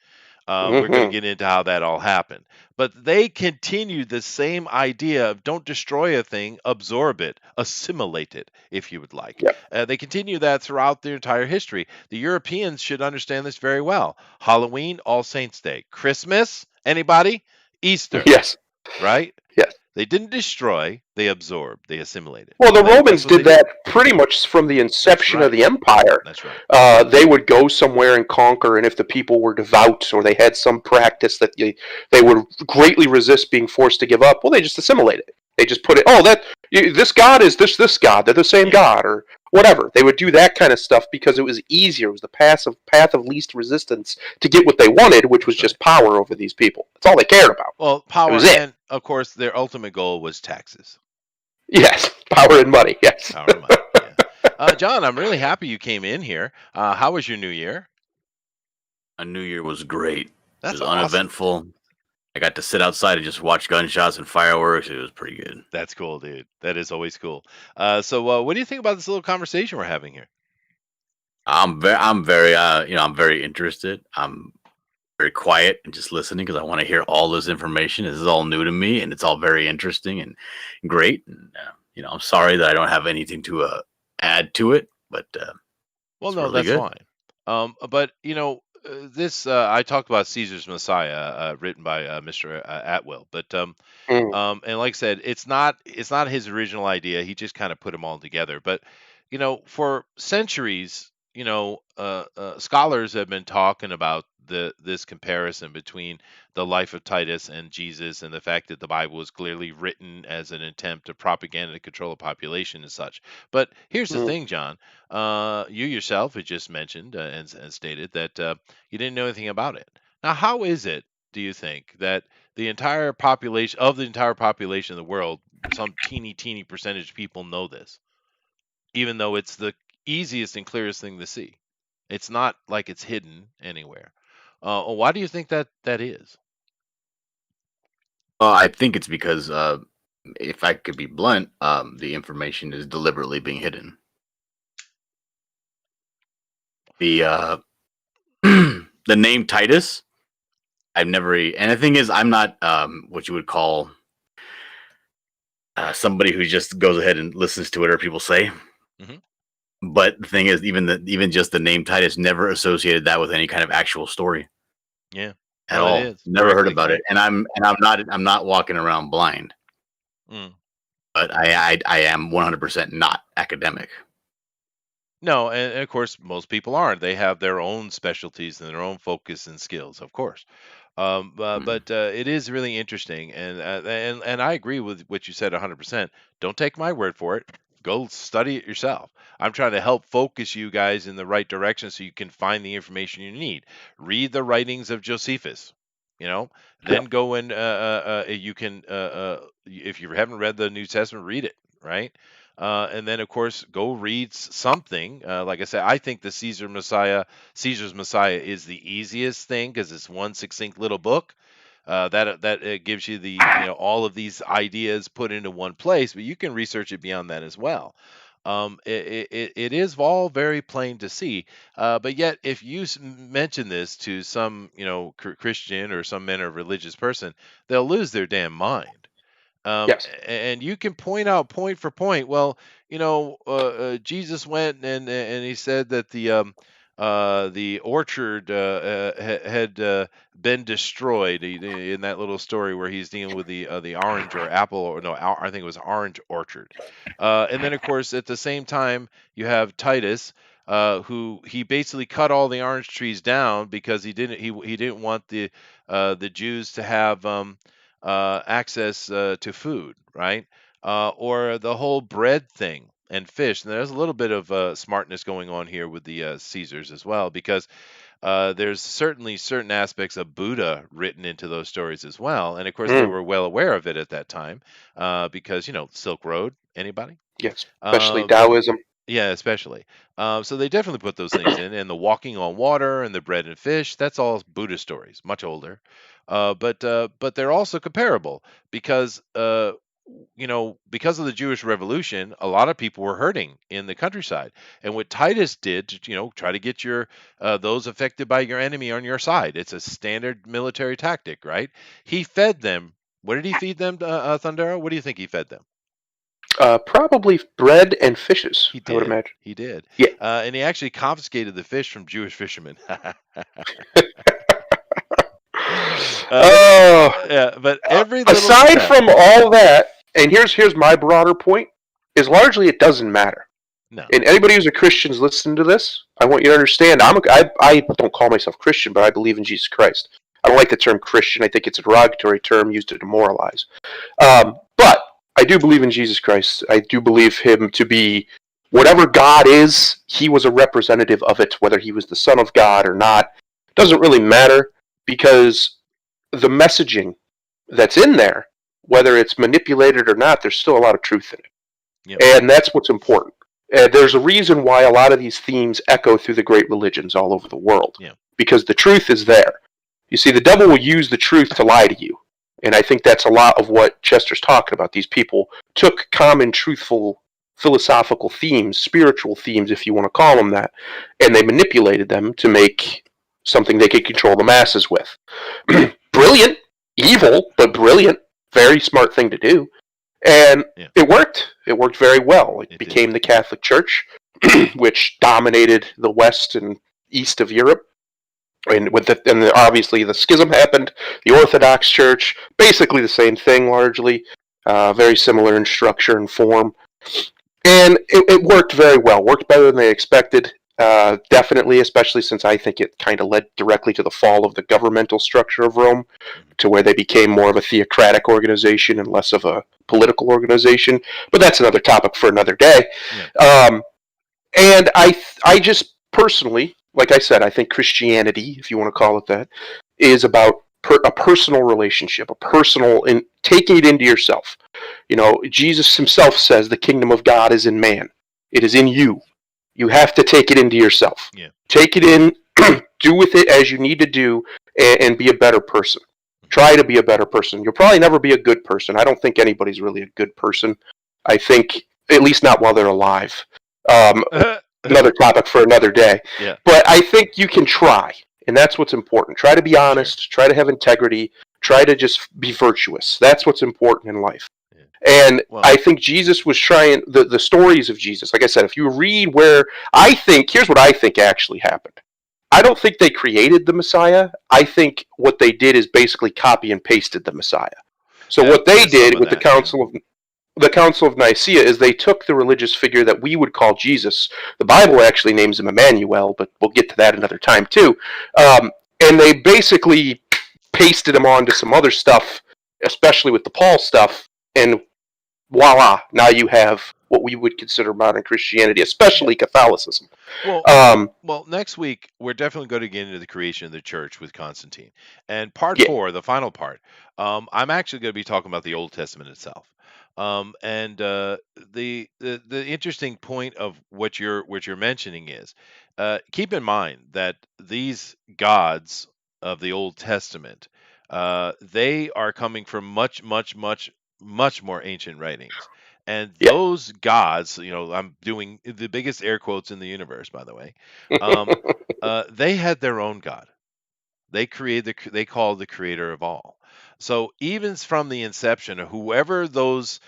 S1: We're going to
S2: Hmm.
S1: get into how that all happened. But they continued the same idea of don't destroy a thing, absorb it, assimilate it, if you would like.
S2: Yeah.
S1: They continue that throughout their entire history. The Europeans should understand this very well. Halloween, All Saints' Day. Christmas, anybody? Easter,
S2: Yes.
S1: right?
S2: Yes.
S1: They didn't destroy, they absorbed, they assimilated.
S2: Well, the
S1: That's
S2: Romans
S1: what they
S2: did
S1: did.
S2: that pretty much from the
S1: That's
S2: inception of
S1: right.
S2: the empire.
S1: That's right.
S2: They would go somewhere and conquer, and if the people were devout or they had some practice that they would greatly resist being forced to give up, well, they just assimilated it. They just put it. Oh, this god is this god. They're the same
S1: Yeah.
S2: god, or whatever. They would do that kind of stuff because it was easier. It was the path of least resistance to get what they wanted, which was
S1: That's right.
S2: just power over these people. That's all they cared about.
S1: Well,
S2: It
S1: power
S2: was it.
S1: and of course their ultimate goal was taxes.
S2: Yes, power and money. Yes.
S1: Power and money. Yeah. John, I'm really happy you came in here. How was your new year?
S3: A New Year was great. It
S1: That's
S3: was
S1: awesome.
S3: uneventful. I got to sit outside and just watch gunshots and fireworks. It was pretty good.
S1: That's cool, dude. That is always cool. What do you think about this little conversation we're having here?
S3: I'm very interested. I'm very quiet and just listening because I want to hear all this information. This is all new to me, and it's all very interesting and great. And I'm sorry that I don't have anything to add to it, but
S1: Well,
S3: it's
S1: no,
S3: really
S1: that's
S3: good.
S1: fine. But this I talked about Caesar's Messiah, written by Mr. Atwill. But
S2: Mm,
S1: and like I said, it's not his original idea. He just kind of put them all together. But for centuries, scholars have been talking about this comparison between the life of Titus and Jesus, and the fact that the Bible was clearly written as an attempt to propaganda to control a population and such. But here's the
S2: mm.
S1: thing, John. You yourself had just mentioned and stated that you didn't know anything about it. Now, how is it, do you think, that the entire population of the world, some teeny percentage of people know this, even though it's the easiest and clearest thing to see? It's not like it's hidden anywhere. Why do you think that is?
S3: Well, I think it's because, if I could be blunt, the information is deliberately being hidden. The the name Titus, I've never, and the thing is, I'm not what you would call somebody who just goes ahead and listens to whatever people say.
S1: Hmm.
S3: But the thing is, even just the name Titus never associated that with any kind of actual story
S1: Yeah.
S3: at
S1: No, it
S3: all.
S1: is
S3: Never heard
S1: directly
S3: about it,
S1: connected.
S3: and I'm not walking around blind.
S1: Mm.
S3: But I am 100% not academic.
S1: No, and of course, most people aren't. They have their own specialties and their own focus and skills, of course.
S3: Mm.
S1: But it is really interesting, and I agree with what you said 100%. Don't take my word for it. Go study it yourself. I'm trying to help focus you guys in the right direction so you can find the information you need. Read the writings of Josephus. You know,
S2: Yeah.
S1: then go and you can if you haven't read the New Testament, read it. Right. And then, of course, go read something. Like I said, I think the Caesar's Messiah is the easiest thing because it's one succinct little book that it gives you all of these ideas put into one place. But you can research it beyond that as well. It is all very plain to see. But yet, if you mention this to some Christian or some men or religious person, they'll lose their damn mind.
S2: Yes.
S1: And you can point out point for point. Well, Jesus went and he said that the orchard had been destroyed in that little story where he's dealing with the orange or apple or no, I think it was orange orchard. And then of course at the same time you have Titus. Who he basically cut all the orange trees down because he didn't want the Jews to have access to food, right? Or the whole bread thing and fish. And there's a little bit of smartness going on here with the Caesars as well, because there's certainly certain aspects of Buddha written into those stories as well. And of course, they
S2: Mm.
S1: were well aware of it at that time because, Silk Road, anybody?
S2: Yes, especially
S1: But
S2: Taoism.
S1: yeah, especially. So they definitely put those things in, and the walking on water and the bread and fish. That's all Buddhist stories, much older. But they're also comparable because because of the Jewish Revolution, a lot of people were hurting in the countryside, and what Titus did, try to get your those affected by your enemy on your side. It's a standard military tactic, right? He fed them. What did he feed them, Thundera? What do you think he fed them?
S2: Probably bread and fishes,
S1: He
S2: I would
S1: did.
S2: imagine.
S1: He did.
S2: Yeah.
S1: And he actually confiscated the fish from Jewish fishermen. But
S2: Oh,
S1: yeah, but every little
S2: aside
S1: step.
S2: from all that, and here's my broader point, is largely it doesn't matter.
S1: No.
S2: And anybody who's a Christian's listening to this, I want you to understand. I don't call myself Christian, but I believe in Jesus Christ. I don't like the term Christian. I think it's a derogatory term used to demoralize. But I do believe in Jesus Christ. I do believe him to be whatever God is. He was a representative of it, whether he was the Son of God or not. Doesn't really matter because the messaging that's in there, whether it's manipulated or not, there's still a lot of truth in it.
S1: Yep.
S2: And that's what's important. There's a reason why a lot of these themes echo through the great religions all over the world.
S1: Yeah.
S2: Because the truth is there. You see, the devil will use the truth to lie to you. And I think that's a lot of what Chester's talking about. These people took common, truthful, philosophical themes, spiritual themes, if you want to call them that, and they manipulated them to make something they could control the masses with. Brilliant, evil, but brilliant. Very smart thing to do. And
S1: Yeah.
S2: it worked. It worked very well. It
S1: It
S2: became
S1: did.
S2: the Catholic Church, which dominated the West and East of Europe. And obviously the schism happened. The Orthodox Church, basically the same thing, largely, very similar in structure and form, and it worked very well. Worked better than they expected. Definitely, especially since I think it kind of led directly to the fall of the governmental structure of Rome, to where they became more of a theocratic organization and less of a political organization. But that's another topic for another day.
S1: Yeah.
S2: And I just personally, like I said, I think Christianity, if you want to call it that, is about a personal relationship, a personal, in taking it into yourself. Jesus himself says the kingdom of God is in man. It is in you. You have to take it into yourself.
S1: Yeah.
S2: Take it in, do with it as you need to do, and be a better person. Try to be a better person. You'll probably never be a good person. I don't think anybody's really a good person. I think, at least not while they're alive. Another topic for another day.
S1: Yeah.
S2: But I think you can try, and that's what's important. Try to be honest. Try to have integrity. Try to just be virtuous. That's what's important in life.
S1: Yeah.
S2: And
S1: Well,
S2: I think Jesus was trying, the stories of Jesus, like I said, if you read here's what I think actually happened. I don't think they created the Messiah. I think what they did is basically copy and pasted the Messiah. So what they
S1: there's some
S2: did
S1: of
S2: with
S1: that,
S2: the Council of Nicaea is they took the religious figure that we would call Jesus. The Bible actually names him Emmanuel, but we'll get to that another time too. And they basically pasted him onto some other stuff, especially with the Paul stuff, and voila, now you have what we would consider modern Christianity, especially Catholicism.
S1: Well, next week we're definitely going to get into the creation of the church with Constantine, and part
S2: Yeah,
S1: 4, the final part. I'm actually going to be talking about the Old Testament itself. And the interesting point of what you're mentioning is, keep in mind that these gods of the Old Testament, they are coming from much, much, much, much more ancient writings. And
S2: yeah.
S1: those gods, I'm doing the biggest air quotes in the universe, by the way. Um, they had their own god. They called the creator of all. So even from the inception, whoever those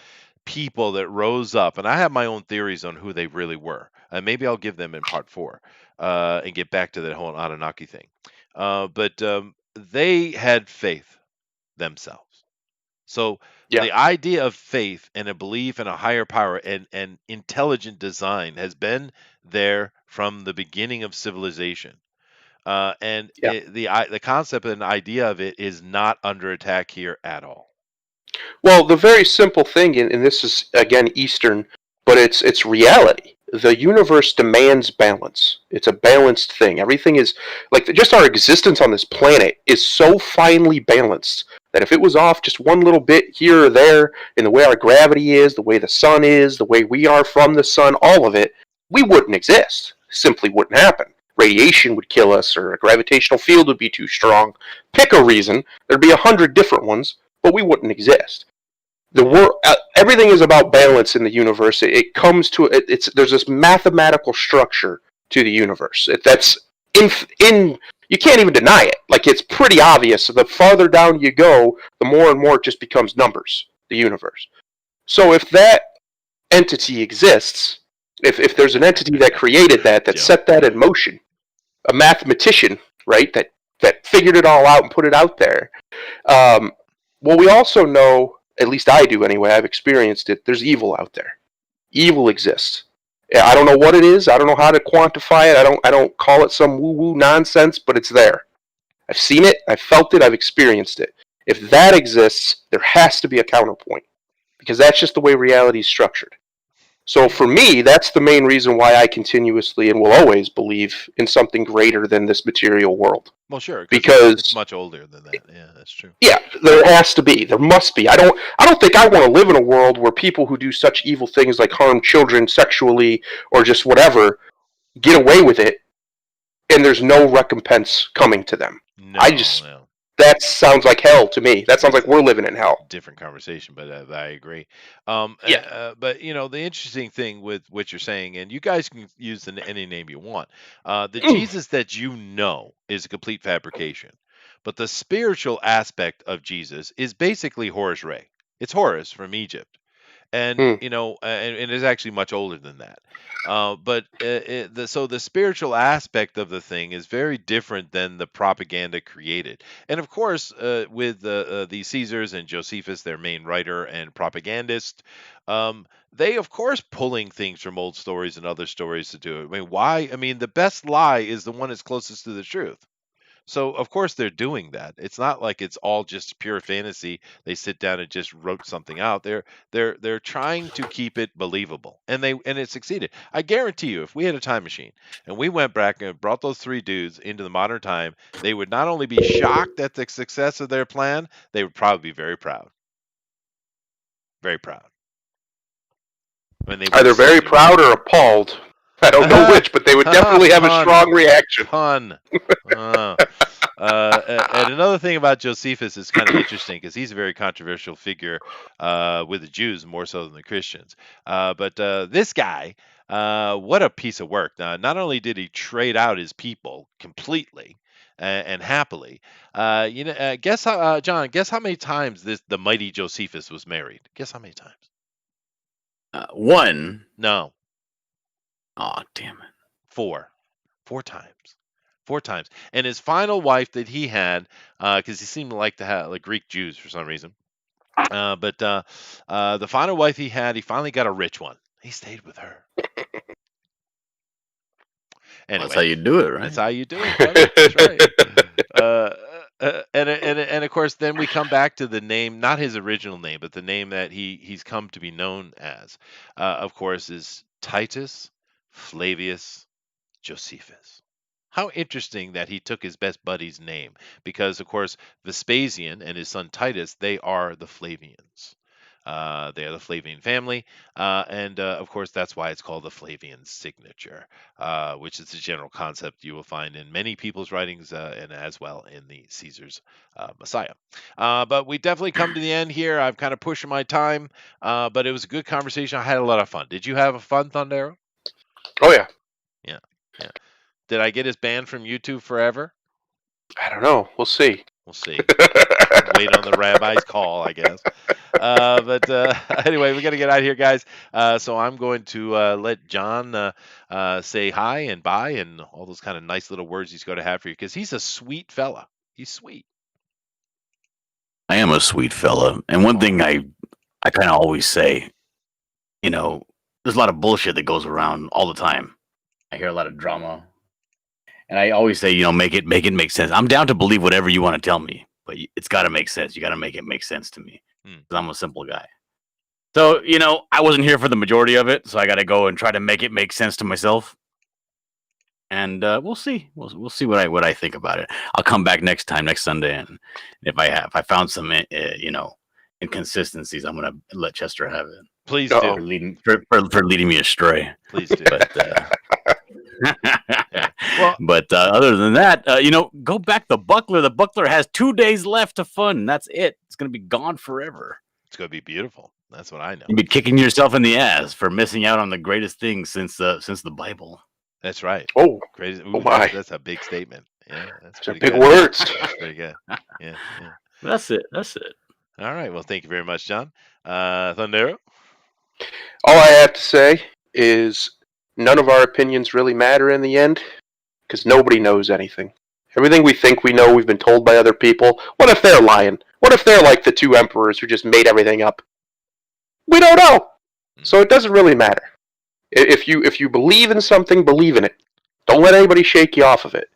S1: people that rose up, and I have my own theories on who they really were, and maybe I'll give them in part 4, and get back to that whole Anunnaki thing. But they had faith themselves. So
S2: Yeah,
S1: the idea of faith and a belief in a higher power and intelligent design has been there from the beginning of civilization. And
S2: yeah.
S1: the concept and idea of it is not under attack here at all.
S2: Well, the very simple thing, and this is again Eastern, but it's reality. the universe demands balance. It's a balanced thing. Everything is like just our existence on this planet is so finely balanced that if it was off just one little bit here or there in the way our gravity is, the way the sun is, the way we are from the sun, all of it, we wouldn't exist. Simply wouldn't happen. Radiation would kill us, or a gravitational field would be too strong. Pick a reason. There'd be 100 different ones, but we wouldn't exist. The world, everything is about balance in the universe. It comes to it's there's this mathematical structure to the universe. That's in you can't even deny it. Like, it's pretty obvious. The farther down you go, the more and more it just becomes numbers. The universe. So if that entity exists, if there's an entity that created that set that in motion, a mathematician, right, that figured it all out and put it out there. Well, we also know, at least I do anyway, I've experienced it, there's evil out there. Evil exists. I don't know what it is. I don't know how to quantify it. I don't call it some woo-woo nonsense, but it's there. I've seen it, I've felt it, I've experienced it. If that exists, there has to be a counterpoint, because that's just the way reality is structured. So for me, that's the main reason why I continuously and will always believe in something greater than this material world.
S1: Well, sure,
S2: because
S1: it's much older than that. Yeah, that's true.
S2: Yeah, there has to be. There must be. I don't think I want to live in a world where people who do such evil things like harm children sexually or just whatever get away with it, and there's no recompense coming to them.
S1: No,
S2: that sounds like hell to me. That sounds like we're living in hell.
S1: Different conversation, but I agree. But the interesting thing with what you're saying, and you guys can use any name you want, the Jesus that you know is a complete fabrication, but the spiritual aspect of Jesus is basically Horus Ray. It's Horus from Egypt, and and it's actually much older than that. So the spiritual aspect of the thing is very different than the propaganda created. And of course, with the Caesars and Josephus, their main writer and propagandist, they of course pulling things from old stories and other stories to do it. I mean, why? I mean, the best lie is the one that's closest to the truth. So of course they're doing that. It's not like it's all just pure fantasy. They sit down and just wrote something out. They're trying to keep it believable, and it succeeded. I guarantee you, if we had a time machine and we went back and brought those three dudes into the modern time, they would not only be shocked at the success of their plan, they would probably be very proud. Very proud.
S2: Either very proud or appalled. I don't know which, but they would definitely have a strong reaction.
S1: And another thing about Josephus is kind of interesting because he's a very controversial figure with the Jews more so than the Christians. But this guy, what a piece of work! Not only did he trade out his people completely and happily, guess how, John? Guess how many times the mighty Josephus was married? Guess how many times?
S3: One.
S1: No.
S3: Oh, damn it.
S1: Four times. And his final wife that he had, because he seemed to like to have like Greek Jews for some reason. But the final wife he had, he finally got a rich one. He stayed with her. Anyway,
S3: that's how you do it, right?
S1: That's how you do it, buddy. That's right. And of course, then we come back to the name, not his original name, but the name that he's come to be known as. Of course, is Titus Flavius Josephus. How interesting that he took his best buddy's name, because of course Vespasian and his son Titus, they are the Flavians. They are the Flavian family, and of course that's why it's called the Flavian Signature, which is a general concept you will find in many people's writings and as well in the Caesar's Messiah. But we definitely come to the end here. I'm kind of pushing my time, but it was a good conversation. I had a lot of fun. Did you have fun, Thundero?
S2: Oh yeah.
S1: Yeah. Did I get his banned from YouTube forever?
S2: I don't know. We'll see.
S1: Wait on the rabbi's call, I guess. But anyway, we got to get out of here, guys. So I'm going to let John say hi and bye and all those kind of nice little words he's going to have for you, because he's a sweet fella. He's sweet.
S3: I am a sweet fella. And one thing I kind of always say, there's a lot of bullshit that goes around all the time. I hear a lot of drama. And I always say, make it make sense. I'm down to believe whatever you want to tell me, but it's got to make sense. You got to make it make sense to me. Because I'm a simple guy. So, I wasn't here for the majority of it, so I got to go and try to make it make sense to myself. And we'll see. We'll see what I think about it. I'll come back next Sunday, and if I found some inconsistencies, I'm gonna let Chester have it
S1: Please
S2: Uh-oh.
S1: do.
S3: for leading me astray.
S1: Please do.
S3: But
S1: Well,
S3: but other than that, go back the buckler. The buckler has 2 days left to fun. That's it. It's gonna be gone forever.
S1: it's going to be beautiful. That's what I know.
S3: You'd be kicking yourself in the ass for missing out on the greatest thing since the Bible.
S1: That's right.
S2: Oh,
S1: Crazy.
S2: oh
S1: Ooh,
S2: my.
S1: that's a big statement. Yeah, that's
S2: Those are
S1: pretty
S2: big
S1: good.
S2: words.
S1: That's pretty good. Yeah, yeah.
S3: That's it. That's it.
S1: All right. Well, thank you very much, John. Thundero?
S2: All I have to say is none of our opinions really matter in the end because nobody knows anything. Everything we think we know, we've been told by other people. What if they're lying? What if they're like the two emperors who just made everything up? We don't know. So it doesn't really matter. If you believe in something, believe in it. Don't let anybody shake you off of it.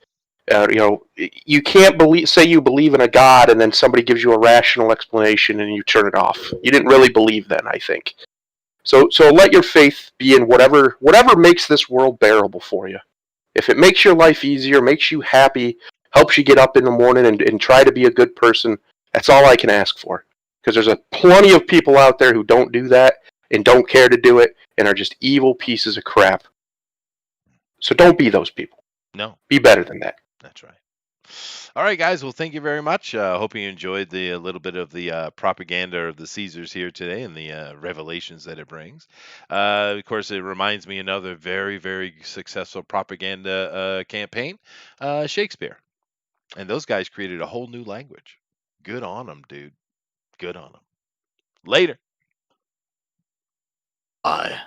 S2: You can't say you believe in a god and then somebody gives you a rational explanation and you turn it off. You didn't really believe then, I think. So let your faith be in whatever makes this world bearable for you. If it makes your life easier, makes you happy, helps you get up in the morning and try to be a good person, that's all I can ask for. Because there's plenty of people out there who don't do that and don't care to do it and are just evil pieces of crap. So don't be those people.
S1: No,
S2: Be better than that.
S1: that's right. All right, guys. Well, thank you very much. Hope you enjoyed the little bit of the propaganda of the Caesars here today and the revelations that it brings. Of course, it reminds me another very, very successful propaganda campaign, Shakespeare. And those guys created a whole new language. Good on them, dude. Good on them. Later.
S3: Bye.